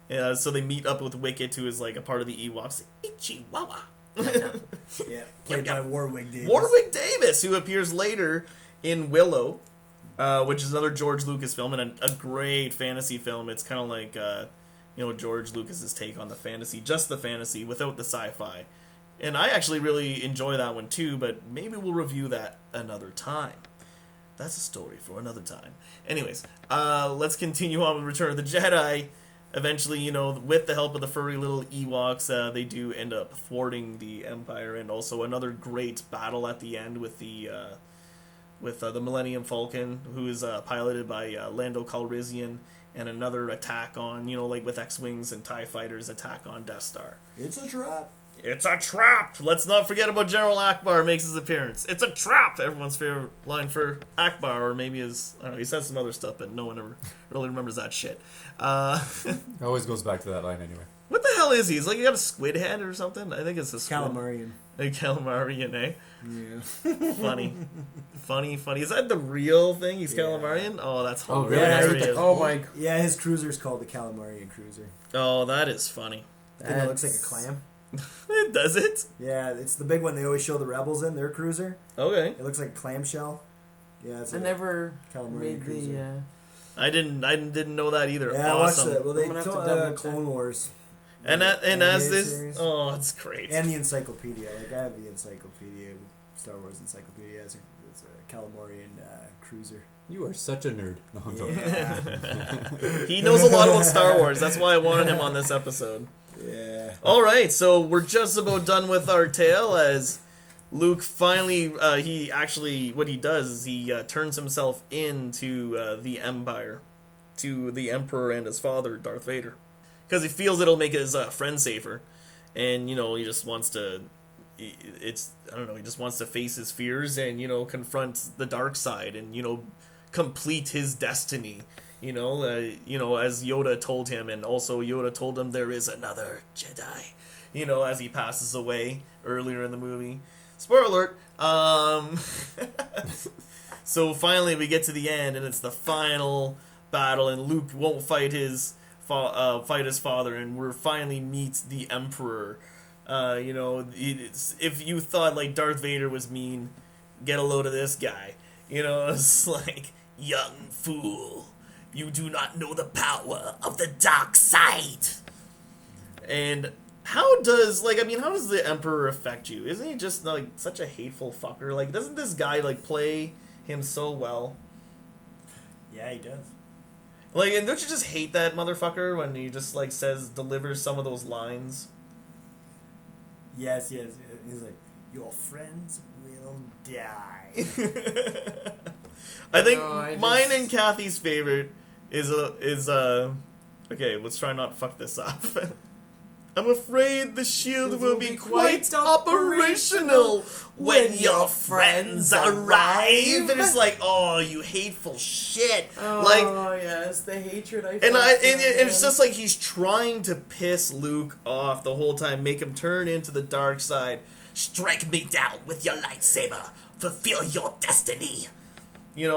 Yeah, so they meet up with Wicket, who is like a part of the Ewoks. Chihuahua. Yeah, played by Warwick Davis. Warwick Davis, who appears later in Willow, which is another George Lucas film and a great fantasy film. It's kind of like George Lucas's take on the fantasy, just the fantasy without the sci-fi. And I actually really enjoy that one too, but maybe we'll review that another time. That's a story for another time. Anyways, let's continue on with Return of the Jedi. Eventually, with the help of the furry little Ewoks, they do end up thwarting the Empire, and also another great battle at the end with the Millennium Falcon, who is piloted by Lando Calrissian, and another attack on, like with X-Wings and TIE Fighters, attack on Death Star. It's a trap. It's a trap! Let's not forget about General Akbar makes his appearance. It's a trap! Everyone's favorite line for Akbar, or maybe his... I don't know, he says some other stuff, but no one ever really remembers that shit. It always goes back to that line anyway. What the hell is he? He's like, he got a squid head or something? I think it's a squid. Calamarian. A Calamarian, eh? Yeah. Funny. Funny. Is that the real thing? He's Yeah. Calamarian? Oh, that's Oh, hilarious. really? Oh my. Yeah, his cruiser's called the Calamarian Cruiser. Oh, that is funny. I think it looks like a clam. Does it? Yeah, it's the big one they always show the rebels in, their cruiser. Okay. It looks like a clamshell. Yeah, it's I never Calamarian made Cruiser. I didn't know that either. Yeah, Awesome. I watched it. Well, they I'm gonna have told to double Clone check. Wars. And as animated this, series. oh, it's great. And the encyclopedia. Like, I have the encyclopedia, Star Wars encyclopedia. It's a Calamarian Cruiser. You are such a nerd. No, I'm joking. Yeah. He knows a lot about Star Wars. That's why I wanted him on this episode. Yeah. All right, so we're just about done with our tale as Luke finally, what he does is he turns himself into the Empire, to the Emperor and his father, Darth Vader, because he feels it'll make his friend safer, and he just wants to. He just wants to face his fears and confront the dark side and complete his destiny. As Yoda told him, and also Yoda told him there is another Jedi. As he passes away earlier in the movie. Spoiler alert. So finally we get to the end, and it's the final battle, and Luke won't fight his fight his father, and we finally meet the Emperor. If you thought like Darth Vader was mean, get a load of this guy. It's like, young fool, you do not know the power of the dark side. And how does the Emperor affect you? Isn't he just like such a hateful fucker? Like, doesn't this guy like play him so well? Yeah, he does. Like, and don't you just hate that motherfucker when he just like delivers some of those lines? Yes. He's like, your friends will die. I think mine and Kathy's favorite is okay, let's try not to fuck this up. I'm afraid the shield will be quite operational when your friends arrive. And it's like, oh, you hateful shit. Oh, yes, the hatred I felt. And it's just like he's trying to piss Luke off the whole time, make him turn into the dark side. Strike me down with your lightsaber. Fulfill your destiny. He's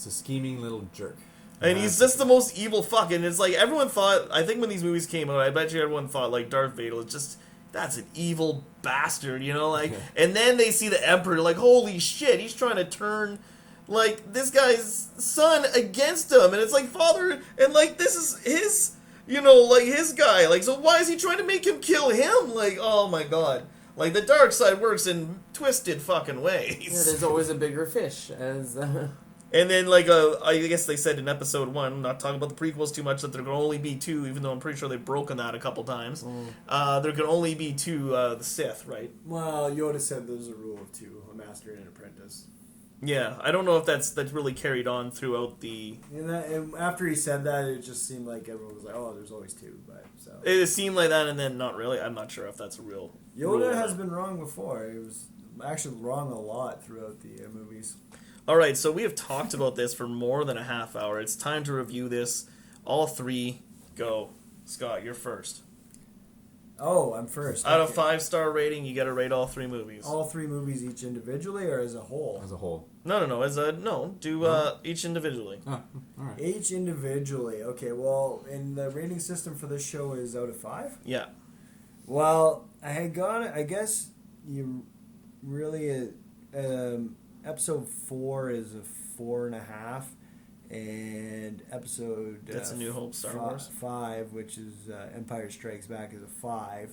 a scheming little jerk. And he's just the most evil fuck. And it's like, everyone thought, I think when these movies came out, I bet you everyone thought, like, Darth Vader is just, that's an evil bastard, And then they see the Emperor, like, holy shit, he's trying to turn, like, this guy's son against him. And it's like, father, and, like, this is his, his guy. Like, so why is he trying to make him kill him? Like, oh my god. Like, the dark side works in twisted fucking ways. Yeah, there's always a bigger fish, as... And then, I guess they said in episode 1, not talking about the prequels too much, that there can only be 2, even though I'm pretty sure they've broken that a couple times. There can only be 2 the Sith, right? Well, Yoda said there's a rule of 2, a master and an apprentice. Yeah, I don't know if that's really carried on throughout the... And after he said that, it just seemed like everyone was like, oh, there's always 2, but so... It seemed like that, and then not really. I'm not sure if that's a real... Yoda has been wrong before. He was actually wrong a lot throughout the movies. Alright, so we have talked about this for more than a half hour. It's time to review this. All 3, go. Scott, you're first. Oh, I'm first. Out of 5-star rating, you gotta rate all 3 movies. All 3 movies each individually or as a whole? As a whole. No. Do each individually. Oh, alright. Each individually. Okay, well, and the rating system for this show is out of 5? Yeah. Well, I guess you really... episode 4 is a 4.5, and episode That's a New Hope, Star Wars. 5, which is Empire Strikes Back, is a 5,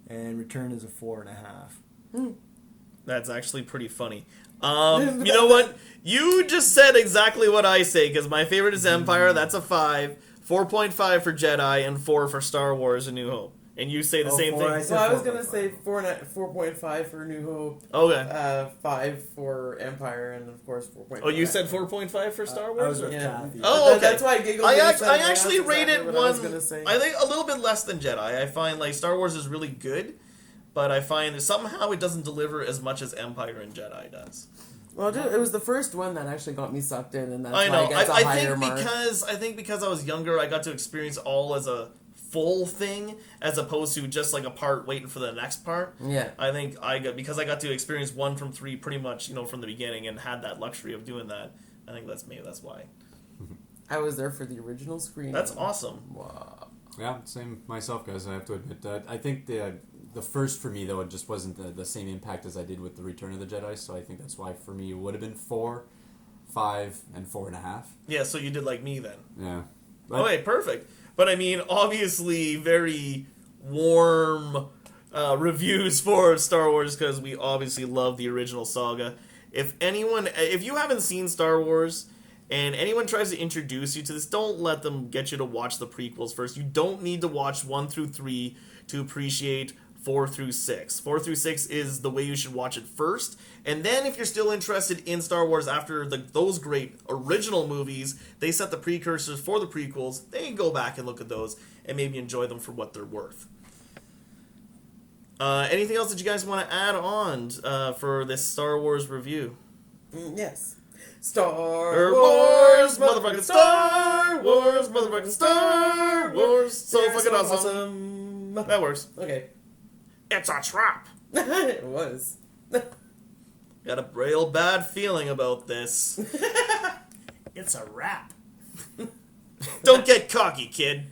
and Return is a 4.5. That's actually pretty funny. You know what? You just said exactly what I say, because my favorite is Empire. That's a 5. 4.5 for Jedi, and 4 for Star Wars: A New Hope. And you say the same 4, thing? Well, I was going to say 4.5 for New Hope. Okay. 5 for Empire, and of course 4.5. Oh, you said 4.5 for Star Wars? I was with Yeah. Kathy. Oh, okay. That's why I giggled. I when you said it. actually That's rated exactly what I was one. gonna say. I think a little bit less than Jedi. I find like Star Wars is really good, but I find that somehow it doesn't deliver as much as Empire and Jedi does. Well, it was the first one that actually got me sucked in, and that's I why know. it gets a I higher think mark. because I was younger, I got to experience all as a full thing as opposed to just like a part waiting for the next part. Yeah. I think I got to experience 1 from 3 pretty much, from the beginning and had that luxury of doing that. I think that's why. I was there for the original screen. That's awesome. Wow. Yeah, same myself, guys. I have to admit that. I think the first for me though, it just wasn't the same impact as I did with the Return of the Jedi. So I think that's why for me it would have been 4, 5, and 4.5. Yeah, so you did like me then. Yeah. Okay, perfect. But I mean, obviously, very warm reviews for Star Wars because we obviously love the original saga. If you haven't seen Star Wars and anyone tries to introduce you to this, don't let them get you to watch the prequels first. You don't need to watch 1 through 3 to appreciate 4 through 6. 4 through 6 is the way you should watch it first. And then if you're still interested in Star Wars after those great original movies, they set the precursors for the prequels. They can go back and look at those and maybe enjoy them for what they're worth. Anything else that you guys want to add on for this Star Wars review? Yes. Star Wars, motherfucking Star Wars, motherfucking Star Wars. So fucking awesome. That works. Okay. It's a trap. It was. Got a real bad feeling about this. It's a wrap. Don't get cocky, kid.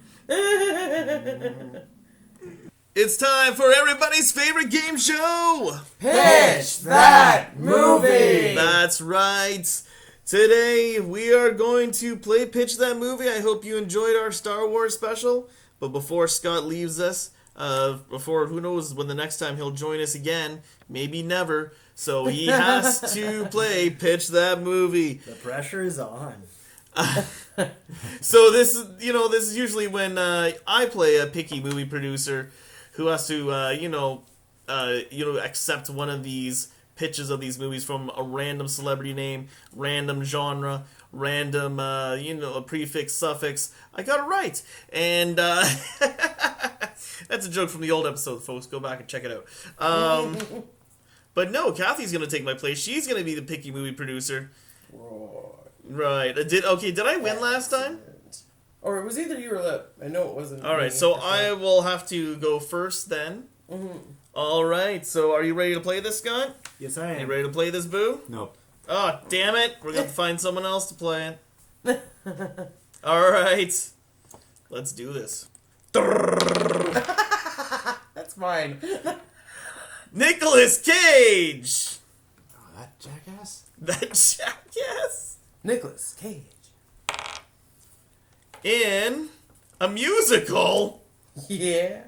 It's time for everybody's favorite game show. Pitch that movie. That's right. Today we are going to play Pitch That Movie. I hope you enjoyed our Star Wars special. But before Scott leaves us, before who knows when the next time he'll join us again, maybe never. So he has to play Pitch That Movie. The pressure is on. So this is usually when I play a picky movie producer who has to accept one of these pitches of these movies from a random celebrity name, random genre, random a prefix, suffix. I got it right, and that's a joke from the old episode, folks. Go back and check it out. But no, Kathy's gonna take my place. She's gonna be the picky movie producer. Right. Did I win last time? Or it was either you or Lip. I know it wasn't. All right, so I will have to go first then. Mm-hmm. All right, so are you ready to play this, Scott? Yes, I am. You ready to play this, Boo? No. Oh, damn it. We're going to find someone else to play it. All right. Let's do this. That's fine. Nicolas Cage! Oh, that jackass? That jackass! Nicolas Cage. In a musical Yeah.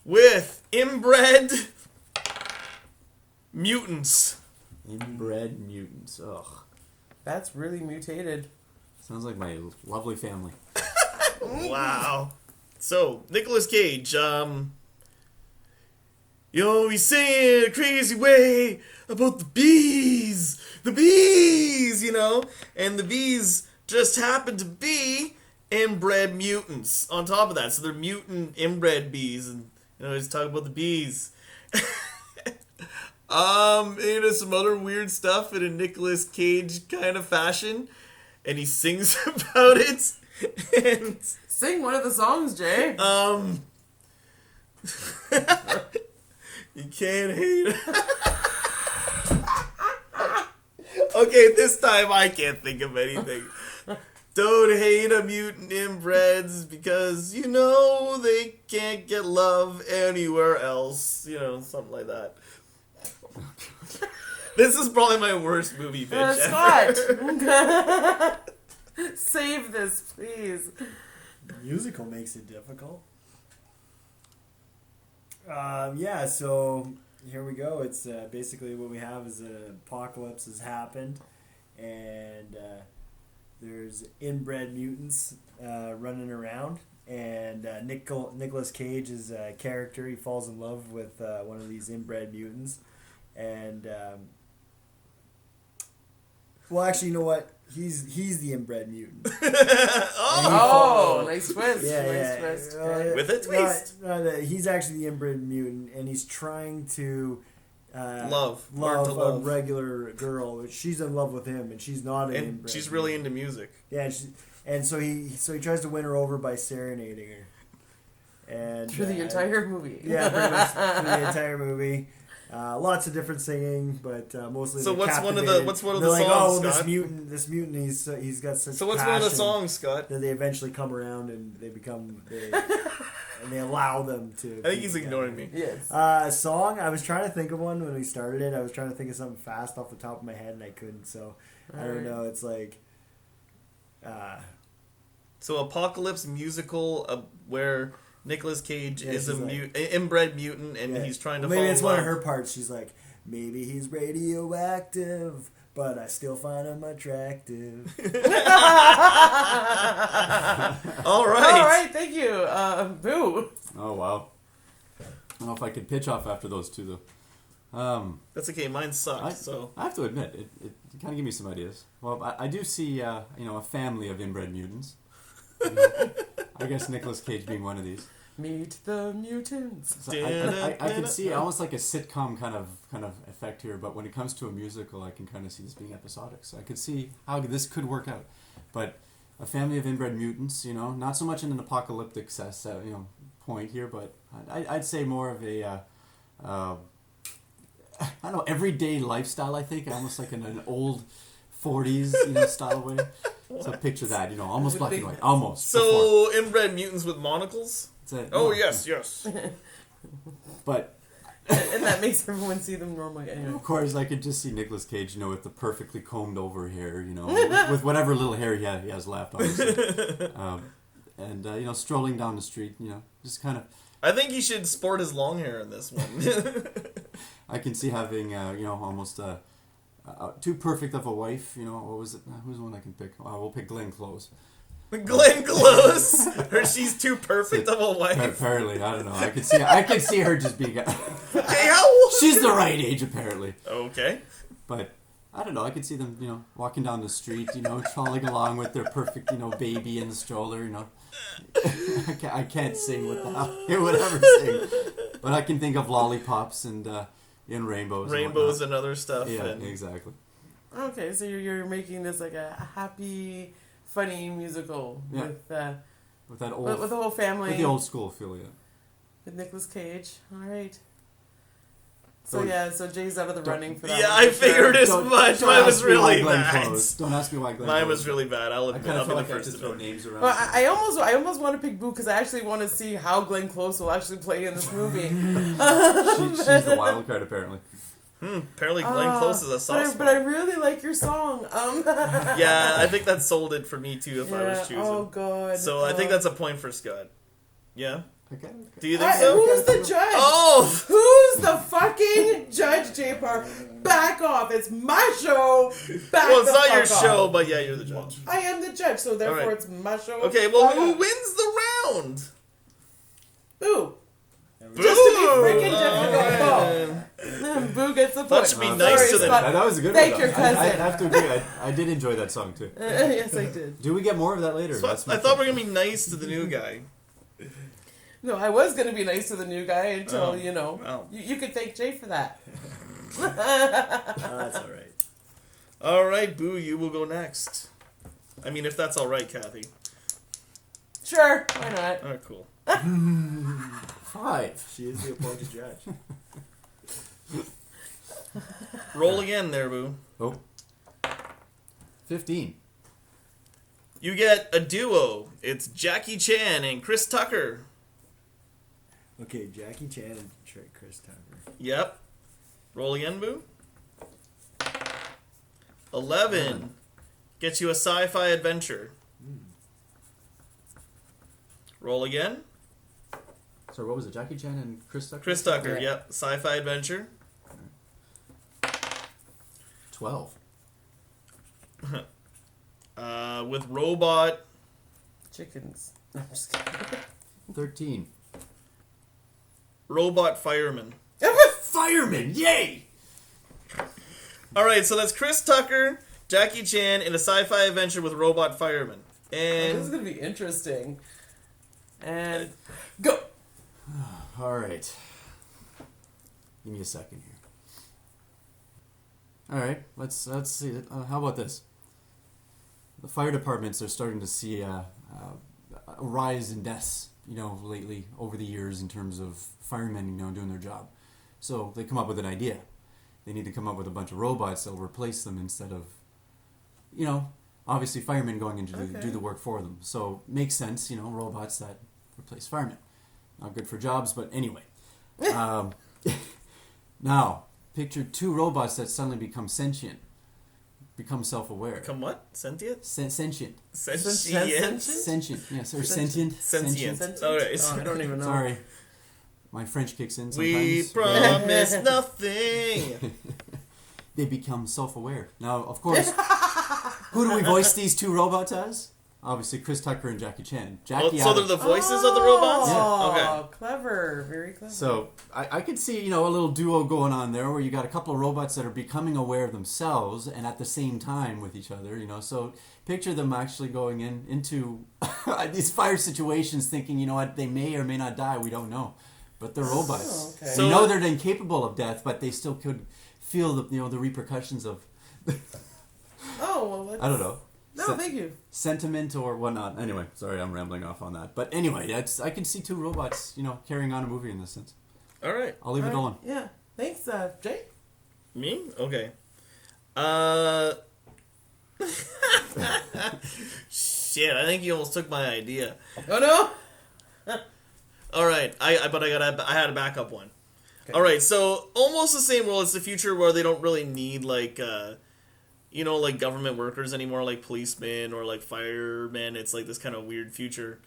with inbred mutants. Inbred mutants. Ugh. That's really mutated. Sounds like my lovely family. Wow. So, Nicolas Cage, he's saying a crazy way about the bees, and the bees just happen to be inbred mutants on top of that. So they're mutant inbred bees, and he's talking about the bees. Some other weird stuff in a Nicolas Cage kind of fashion, and he sings about it. And Sing one of the songs, Jay. you can't hate it. Okay, this time I can't think of anything. Don't hate a mutant inbreds because, they can't get love anywhere else. Something like that. This is probably my worst movie pitch ever. Scott! Save this, please. Musical makes it difficult. So here we go. It's basically what we have is an apocalypse has happened, and there's inbred mutants running around, and Nicolas Cage's character, he falls in love with one of these inbred mutants, and well, actually, you know what? He's the inbred mutant. Nice twist. Yeah. Twist. With a twist. He's actually the inbred mutant, and he's trying to love a regular girl. But she's in love with him, and she's not an and inbred. she's really into music. Yeah, and so he tries to win her over by serenading her. And Through the entire movie. Yeah, pretty much through the entire movie. Lots of different singing, but mostly. So what's one of the songs, Scott? This mutant, he's got such. So what's one of the songs, Scott? That they eventually come around and they and they allow them to. I think he's ignoring me. Yes. Song. I was trying to think of one when we started it. I was trying to think of something fast off the top of my head, and I couldn't. So I don't know. It's like. So apocalypse musical where Nicolas Cage is a like, inbred mutant, and he's trying to. Maybe it's one of her parts. She's like, maybe he's radioactive, but I still find him attractive. All right. All right. Thank you. Boo. Oh, wow. I don't know if I could pitch off after those two, though. That's okay. Mine sucked. So I have to admit, it kind of gave me some ideas. Well, I do see, a family of inbred mutants. I guess Nicolas Cage being one of these. Meet the mutants. So I can see almost like a sitcom kind of effect here, but when it comes to a musical, I can kind of see this being episodic. So I could see how this could work out. But a family of inbred mutants, not so much in an apocalyptic point here, but I'd say more of a I don't know, everyday lifestyle. I think almost like in an old 40s style way. So picture that, almost With black big and white. heads. Almost. before. So inbred mutants with monocles? Oh, yes. But And that makes everyone see them normally. Anyway. of course, I could just see Nicolas Cage, with the perfectly combed over hair, with whatever little hair he has left, obviously. And, strolling down the street, just kind of... I think he should sport his long hair in this one. I can see having, almost too perfect of a wife. What was it? Who's the one I can pick? We'll pick Glenn Close. Glenn Close, or she's too perfect of a wife. Apparently, I don't know. I can see her just being. Okay, how old? She's the right age, apparently. Okay. But I don't know. I could see them, walking down the street, trolling along with their perfect, baby in the stroller. I can't sing with that. Whatever sing, but I can think of lollipops and rainbows. Rainbows and other stuff. Yeah, and... exactly. Okay, so you're making this like a happy, funny musical with that old with the whole family, with the old school feel, yeah. with Nicolas Cage. All right. So Jay's out of the running for that. Yeah, one I for sure. figured as much. Mine was really bad. Don't ask me why Glenn Mine Close. was really bad. I'll I admit. kind I'll of be feel the like I first should to throw admit. names around. Well, I almost want to pick Boo because I actually want to see how Glenn Close will actually play in this movie. She's the wild card, apparently. Apparently Glenn Close is a soft but I really like your song. Yeah, I think that sold it for me too if I was choosing. Oh god. So I think that's a point for Scott. Yeah? Okay. Do you think so? Who's the judge? Oh! Who's the fucking judge, Jpar? Back off. It's my show. Back Well, it's the not your fuck show, off. but yeah, you're the judge. I am the judge, so therefore All right. it's my show. Okay, well, Fuck who off. wins the round? Boo. Boo! Just to be freaking difficult. Alright. Boo gets the point. Let's be nice to the- Scott. That was a good Thank one. your though. cousin. I have to agree. I did enjoy that song too. Yes, I did. Do we get more of that later? So I thought we were going to be nice to the new guy. No, I was going to be nice to the new guy until, Wow. you could thank Jay for that. That's all right. Alright, Boo, you will go next. I mean, if that's alright, Kathy. Sure, why not? Alright, cool. 5. She is the appointed judge. Roll again there, Boo. Oh. 15. You get a duo. It's Jackie Chan and Chris Tucker. Okay, Jackie Chan and Chris Tucker. Yep. Roll again, Boo. 11. Gets you a sci-fi adventure. Roll again. So what was it? Jackie Chan and Chris Tucker? Chris Tucker, Yeah. yep. Sci-fi adventure. 12. With robot. Chickens. No, I'm just kidding. 13. Robot fireman. Fireman! Yay! Alright, so that's Chris Tucker, Jackie Chan in a sci-fi adventure with robot fireman. This is And going to be interesting. And go! Alright. Give me a second here. Alright, let's see. How about this? The fire departments are starting to see a rise in deaths, lately over the years in terms of firemen, doing their job. So they come up with an idea. They need to come up with a bunch of robots that'll replace them instead of, obviously firemen going in to do the work for them. So makes sense, robots that replace firemen. Not good for jobs, but anyway. Now, picture 2 robots that suddenly become sentient, become self-aware. Become what? Sentient? Sentient. Sentient? Sentient, yes, or sentient. Sentient. Alright. Oh, I don't even know. Sorry. My French kicks in sometimes. We promise nothing. They become self-aware. Now, of course, who do we voice these 2 robots as? Obviously, Chris Tucker and Jackie Chan. Jackie So they're the voices of the robots? Oh, Okay. clever. Very clever. So I could see, a little duo going on there where you got a couple of robots that are becoming aware of themselves and at the same time with each other, So picture them actually going into these fire situations thinking, they may or may not die. We don't know. But they're robots. Okay. We know they're incapable of death, but they still could feel the repercussions of, Oh, well, let's... I don't know. No, thank you. Sentiment or whatnot. Anyway, sorry, I'm rambling off on that. But anyway, I can see 2 robots, carrying on a movie in this sense. Alright. I'll leave it alone. Yeah. Thanks, Jay. Me? Okay. Shit, I think you almost took my idea. Oh no! All right, I had a backup one. Okay. All right, so almost the same world. It's the future where they don't really need like like government workers anymore, like policemen or like firemen. It's like this kind of weird future.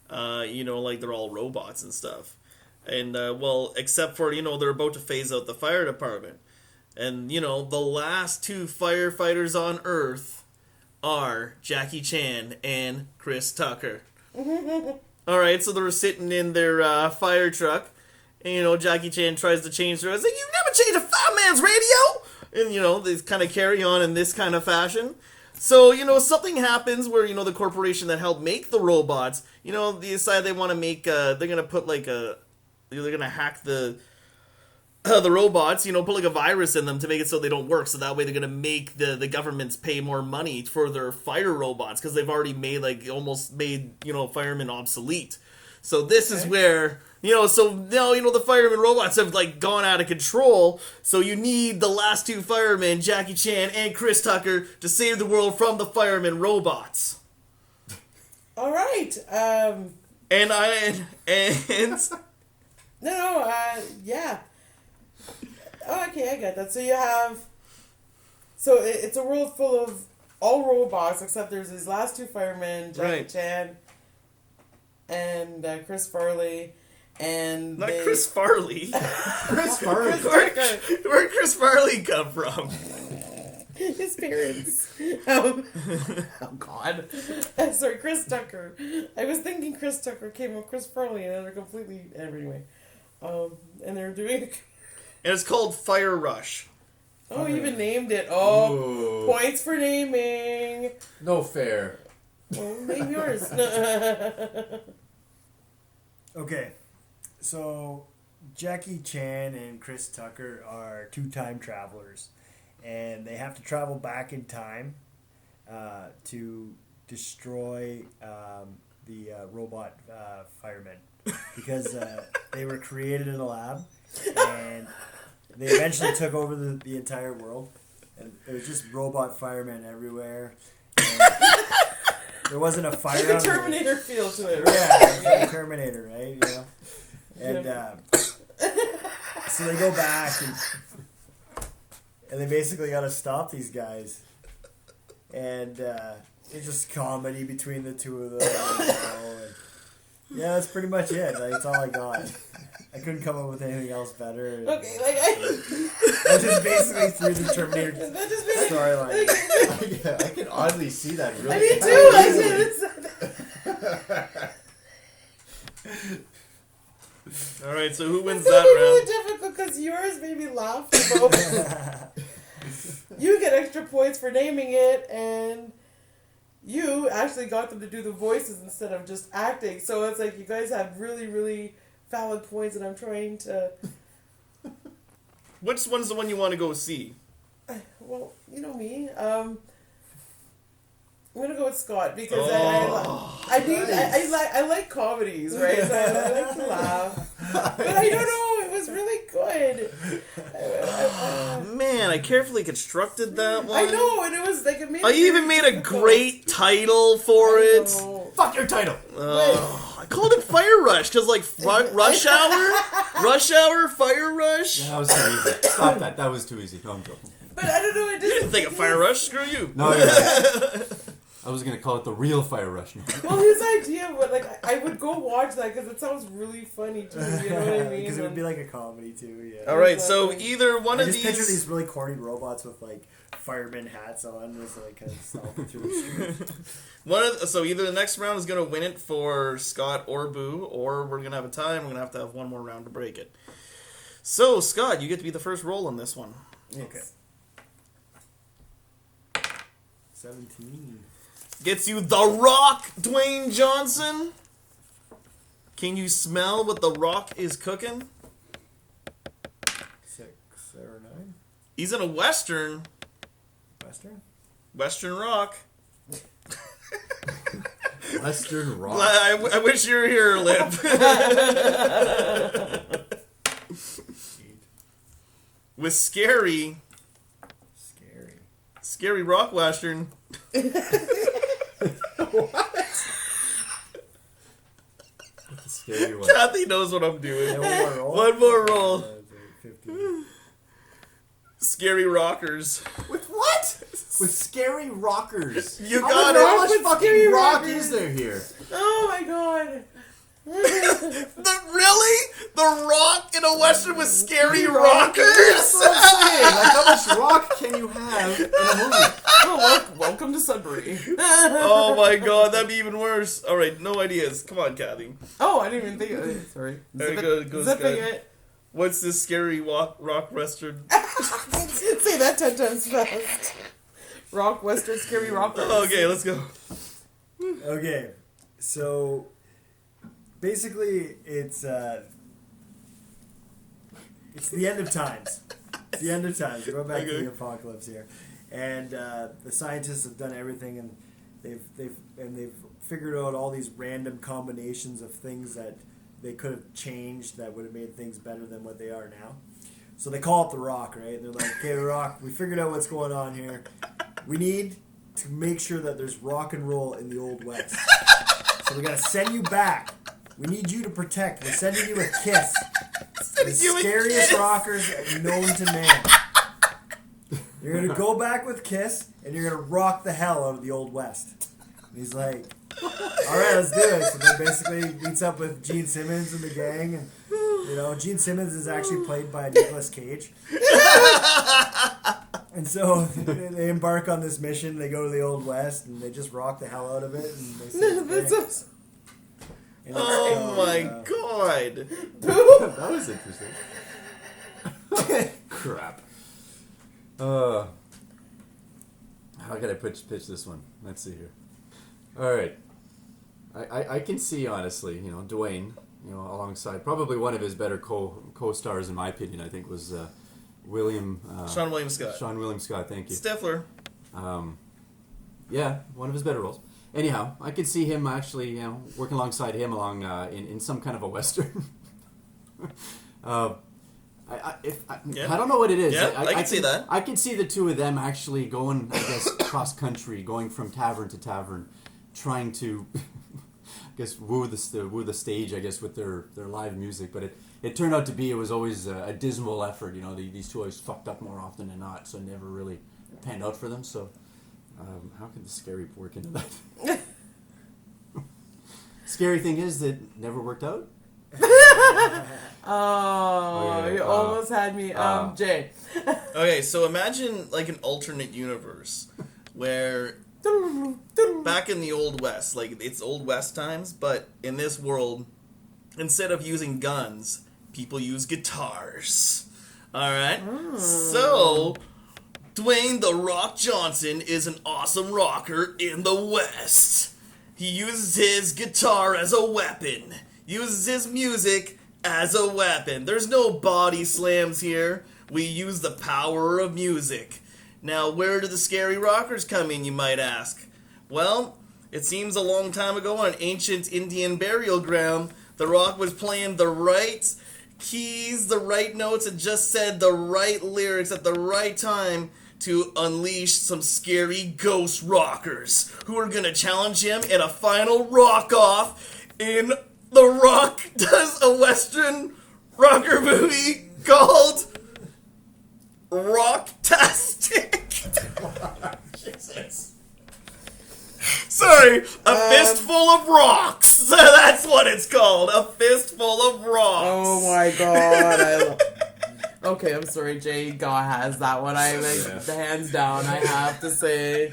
Like they're all robots and stuff. And except for they're about to phase out the fire department, and the last two firefighters on Earth are Jackie Chan and Chris Tucker. All right, so they're sitting in their fire truck, and Jackie Chan tries to change her. I was like, "You never change a fireman's radio," and they kind of carry on in this kind of fashion. So something happens where the corporation that helped make the robots, they decide they want to make they're gonna put like they're gonna hack the robots, put like a virus in them to make it so they don't work. So that way they're gonna make the governments pay more money for their fire robots because they've already almost made firemen obsolete. So this is where so now the firemen robots have like gone out of control. So you need the last two firemen, Jackie Chan and Chris Tucker, to save the world from the firemen robots. All right. Yeah. Oh, okay, I get that. So you have... So it's a world full of all robots, except there's these last two firemen, Jackie Chan and Chris Farley, and Not Chris Farley. Chris Farley. Where'd Chris Farley come from? His parents. Oh, God. Sorry, Chris Tucker. I was thinking Chris Tucker came with Chris Farley, and they're completely... Anyway. And they're doing... And it's called Fire Rush. Oh, you even named it. Oh, Ooh. Points for naming. No fair. Well, name yours. Okay, so Jackie Chan and Chris Tucker are two time travelers, and they have to travel back in time to destroy the robot firemen because they were created in a lab, and they eventually took over the entire world, and there was just robot firemen everywhere. And there wasn't a fire. Like a Terminator feel to it, right? Yeah, like Terminator, right? And so they go back, and they basically got to stop these guys, and it's just comedy between the two of them. And that's pretty much it. Like, that's all I got. I couldn't come up with anything else better. Okay, I just basically threw the Terminator storyline. I can oddly see that. Really, Me too. All right, so who wins It's that round? really difficult because yours made me laugh the most. You get extra points for naming it, and you actually got them to do the voices instead of just acting. So it's like you guys have really, really valid points, and I'm trying to... Which one's the one you want to go see? Well, you know me. I'm gonna go with Scott because I like comedies, right? So I like to laugh. But I don't know, it was really good. Man, I carefully constructed that one. I know, and it was like it made. I even made a great title for it. Fuck your title. I called it Fire Rush because like Rush Hour, Fire Rush. Yeah, that was too easy. Stop that. That was too easy. No, I'm joking. But I don't know. You didn't think of Fire Rush? Screw you. No, you're right. I was gonna call it the real Fire Rush. Well, his idea, but like I would go watch that because it sounds really funny too. You know what I mean? Because it would be like a comedy too. Yeah. All right, so either one of just these. picture these really corny robots with like fireman hats on, just like kind of stalking through the street. So either the next round is gonna win it for Scott or Boo, or we're gonna have a tie. And we're gonna have one more round to break it. So Scott, you get to be the first roll on this one. Okay. 17. Gets you The Rock, Dwayne Johnson. Can you smell what The Rock is cooking? 6 or 9. He's in a Western. Western Rock. Western Rock. I wish you were here, Lip. With Scary Rock Western. That's a scary one. Kathy knows what I'm doing. One more roll. One more roll. 15. Scary rockers. With what? With scary rockers. You How got much- How it. much With fucking scary rock rockers. is there here? Oh my god. Really? The Rock in a Western with scary That's rockers? what I'm saying. Like, how much rock can you have in a movie? Welcome to Sudbury. Oh my god, that'd be even worse. Alright, no ideas. Come on, Kathy. Oh, I didn't even think of it. Sorry. There goes Zipping good. it. What's this scary rock Western? Say that 10 times fast. Rock, Western, scary rockers. Okay, let's go. Okay, so basically it's the end of times. It's the end of times. We're going back to Okay. the apocalypse here, and the scientists have done everything, and they've figured out all these random combinations of things that they could have changed that would have made things better than what they are now. So they call up the Rock, right? And they're like, "Okay, Rock, we figured out what's going on here. We need to make sure that there's rock and roll in the Old West. So we gotta send you back. We need you to protect. We're sending you a Kiss. The you a scariest Kiss. rockers known to man. You're gonna go back with Kiss, and you're gonna rock the hell out of the Old West." And he's like, "All right, let's do it." So then basically he meets up with Gene Simmons and the gang, and Gene Simmons is actually played by Nicolas Cage. And so they embark on this mission. They go to the Old West, and they just rock the hell out of it. And they say, That's and Oh my uh, god. That was interesting. Crap. How can I pitch this one? Let's see here. All right. I can see, honestly, Dwayne, alongside probably one of his better co-stars, in my opinion, I think was William... Sean William Scott. Sean William Scott, thank you. Stifler. Yeah, one of his better roles. Anyhow, I could see him actually, working alongside him in some kind of a Western. I don't know what it is. Yeah, I can see that. I can see the two of them actually going, I guess, cross country, going from tavern to tavern, trying to, I guess, woo the stage, I guess, with their live music. But it turned out to be, it was always a dismal effort. These two always fucked up more often than not, so it never really panned out for them. So how can the scary work into that? Scary thing is that it never worked out. Oh, you almost had me. Jay. Okay, so imagine like an alternate universe where back in the Old West, like it's Old West times, but in this world, instead of using guns, people use guitars. Alright? So, Dwayne "The Rock" Johnson is an awesome rocker in the West. He uses his guitar as a weapon. Uses his music as a weapon. There's no body slams here. We use the power of music. Now, where do the scary rockers come in, you might ask? Well, it seems a long time ago on an ancient Indian burial ground, The Rock was playing the right keys, the right notes, and just said the right lyrics at the right time to unleash some scary ghost rockers who are gonna challenge him in a final rock-off in The Rock does a Western rocker movie called Rocktastic. Jesus. Sorry, a fistful of rocks. That's what it's called. A fistful of rocks. Oh my god. Okay, I'm sorry, Jay. God has that one. The hands down, I have to say.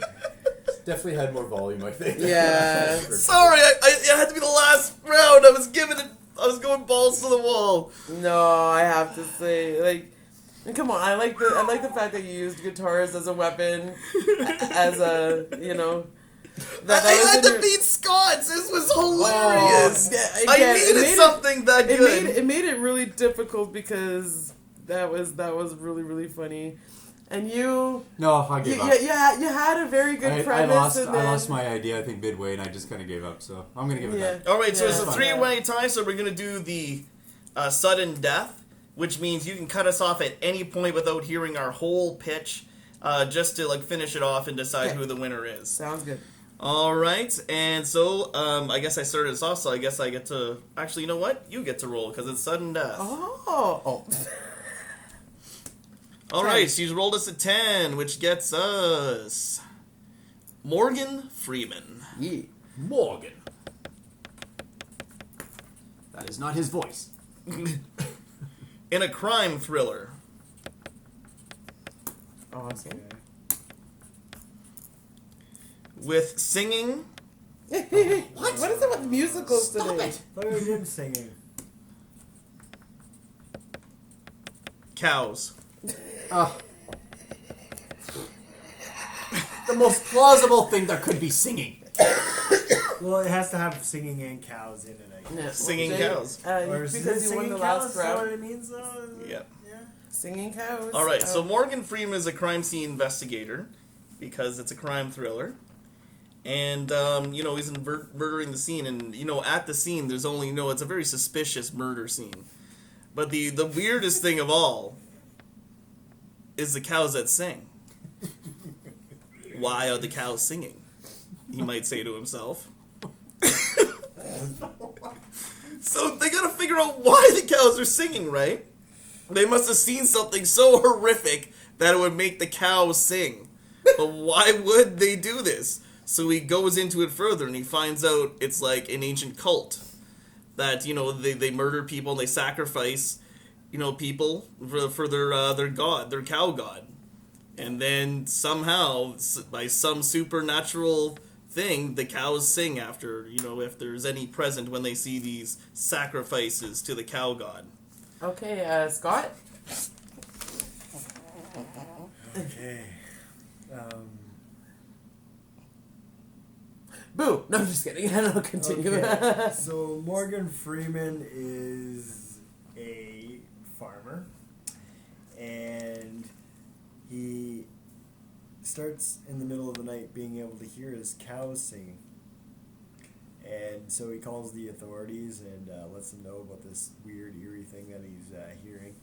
Definitely had more volume, I think. Yeah. Sorry, it had to be the last round. I was going balls to the wall. No, I have to say, come on. I like the fact that you used guitars as a weapon, as a I had to beat Scott's. This was hilarious. I needed something that good. It made it really difficult because that was really, really funny. And you... No, I gave up. You had a very good premise. I lost my idea, I think, midway, and I just kind of gave up, so I'm going to give it back. All right, so Yeah. it's a three-way tie, so we're going to do the sudden death, which means you can cut us off at any point without hearing our whole pitch, just to finish it off and decide who the winner is. Sounds good. All right, and so I guess I started us off, so I guess I get to... Actually, you know what? You get to roll, because it's sudden death. Oh. All 10. right, she's rolled us a 10, which gets us... Morgan Freeman. Yeah. Morgan. That is not his voice. In a crime thriller. Awesome. With singing... What is it with musicals Stop today? it. Look at him singing. Cows. The most plausible thing there could be singing. Well, it has to have singing and cows in it, I guess. Yeah, Singing Jay, cows. Or is because it you won singing the cows? last Is that what round. it means, though? Yep. Yeah. Singing cows. All right, so Morgan Freeman is a crime scene investigator because it's a crime thriller. And, he's murdering the scene. And, at the scene, there's only, it's a very suspicious murder scene. But the weirdest thing of all is the cows that sing. Why are the cows singing? He might say to himself. So they gotta figure out why the cows are singing, right? They must have seen something so horrific that it would make the cows sing. But why would they do this? So he goes into it further and he finds out it's like an ancient cult. That, they murder people and they sacrifice, people for their god, their cow god. And then somehow, by some supernatural thing, the cows sing after, if there's any present when they see these sacrifices to the cow god. Okay, Scott? Okay. Boo! No, I'm just kidding. I'll continue. Okay. So Morgan Freeman is a farmer, and he starts in the middle of the night being able to hear his cows singing. And so he calls the authorities and lets them know about this weird, eerie thing that he's hearing.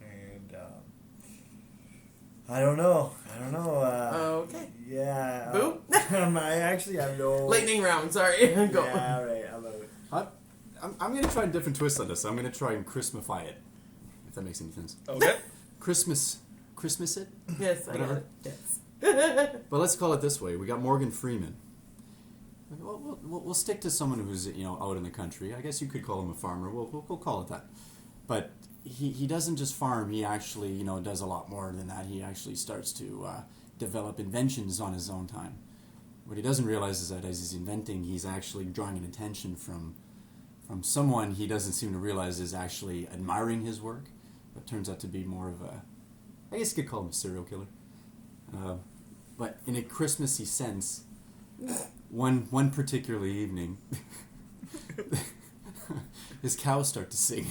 And I don't know. Okay. Yeah. Boo? I actually have no... Lightning round, sorry. Go. Yeah, all right. I'm out. I'm going to try a different twist on this. I'm going to try and Christmify it, if that makes any sense. Okay. Christmas it? Yes, I got Whatever. it. Yes. But let's call it this way. We got Morgan Freeman. We'll stick to someone who's out in the country. I guess you could call him a farmer. We'll call it that. But he doesn't just farm. He actually does a lot more than that. He actually starts to develop inventions on his own time. What he doesn't realize is that as he's inventing, he's actually drawing an attention from someone he doesn't seem to realize is actually admiring his work. But turns out to be more of a, I guess you could call him a serial killer. But in a Christmassy sense, one particular evening, his cows start to sing.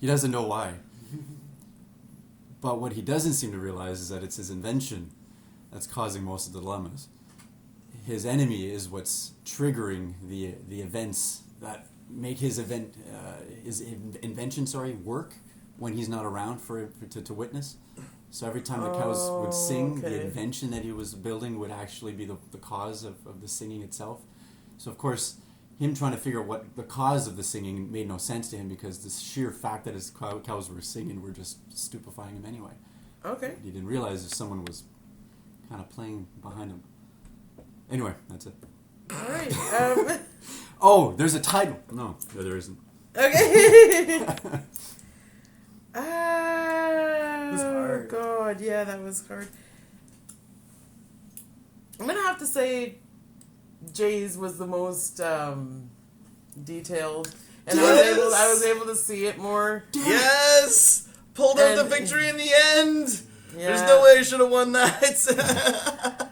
He doesn't know why. But what he doesn't seem to realize is that it's his invention that's causing most of the dilemmas. His enemy is what's triggering the events that make his invention work when he's not around to witness. So every time the cows would sing, the invention that he was building would actually be the cause of the singing itself. So of course, him trying to figure out what the cause of the singing made no sense to him because the sheer fact that his cows were singing were just stupefying him anyway. Okay. He didn't realize if someone was kind of playing behind him. Anyway, that's it. All right. Oh, there's a title. No, there isn't. Okay. was hard. God, yeah, that was hard. I'm gonna have to say Jay's was the most detailed, and I was able to see it more. Yes! Pulled out the And- victory in the end! Yeah. There's no way I should have won that.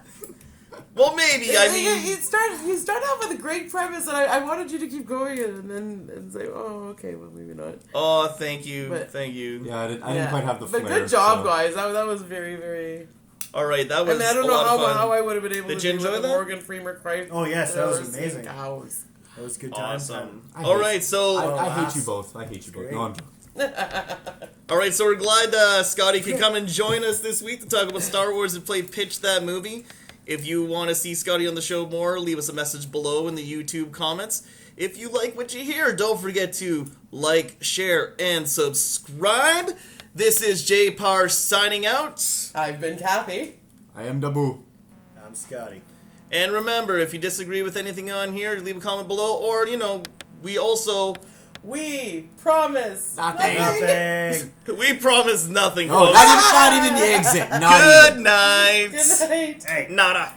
Well, maybe. I mean, He started off with a great premise, and I wanted you to keep going, and then say, oh, okay, well, maybe not. oh, thank you, But- thank you. Yeah, I didn't quite have the flair. But good job, so. guys. That was very, very. All right, that was And I don't a know lot of fun. how I would have been able Did to you do enjoy with the that? Morgan Freeman cry. Oh, yes, that was amazing. Cows. That was good time. Awesome. I All hate- right, so I hate last- you both. I hate you both. Great. No, I'm joking. all right, so we're glad Scotty could come and join us this week to talk about Star Wars and play Pitch That Movie. If you want to see Scotty on the show more, leave us a message below in the YouTube comments. If you like what you hear, don't forget to like, share, and subscribe. This is Jpar signing out. I've been Kathy. I am Da Boo. I'm Scotty. And remember, if you disagree with anything on here, leave a comment below. Or, We promise Nothing. Nothing. we promise nothing. No, folks. not even the exit. Not Good even. night. Good night. Hey. Nada.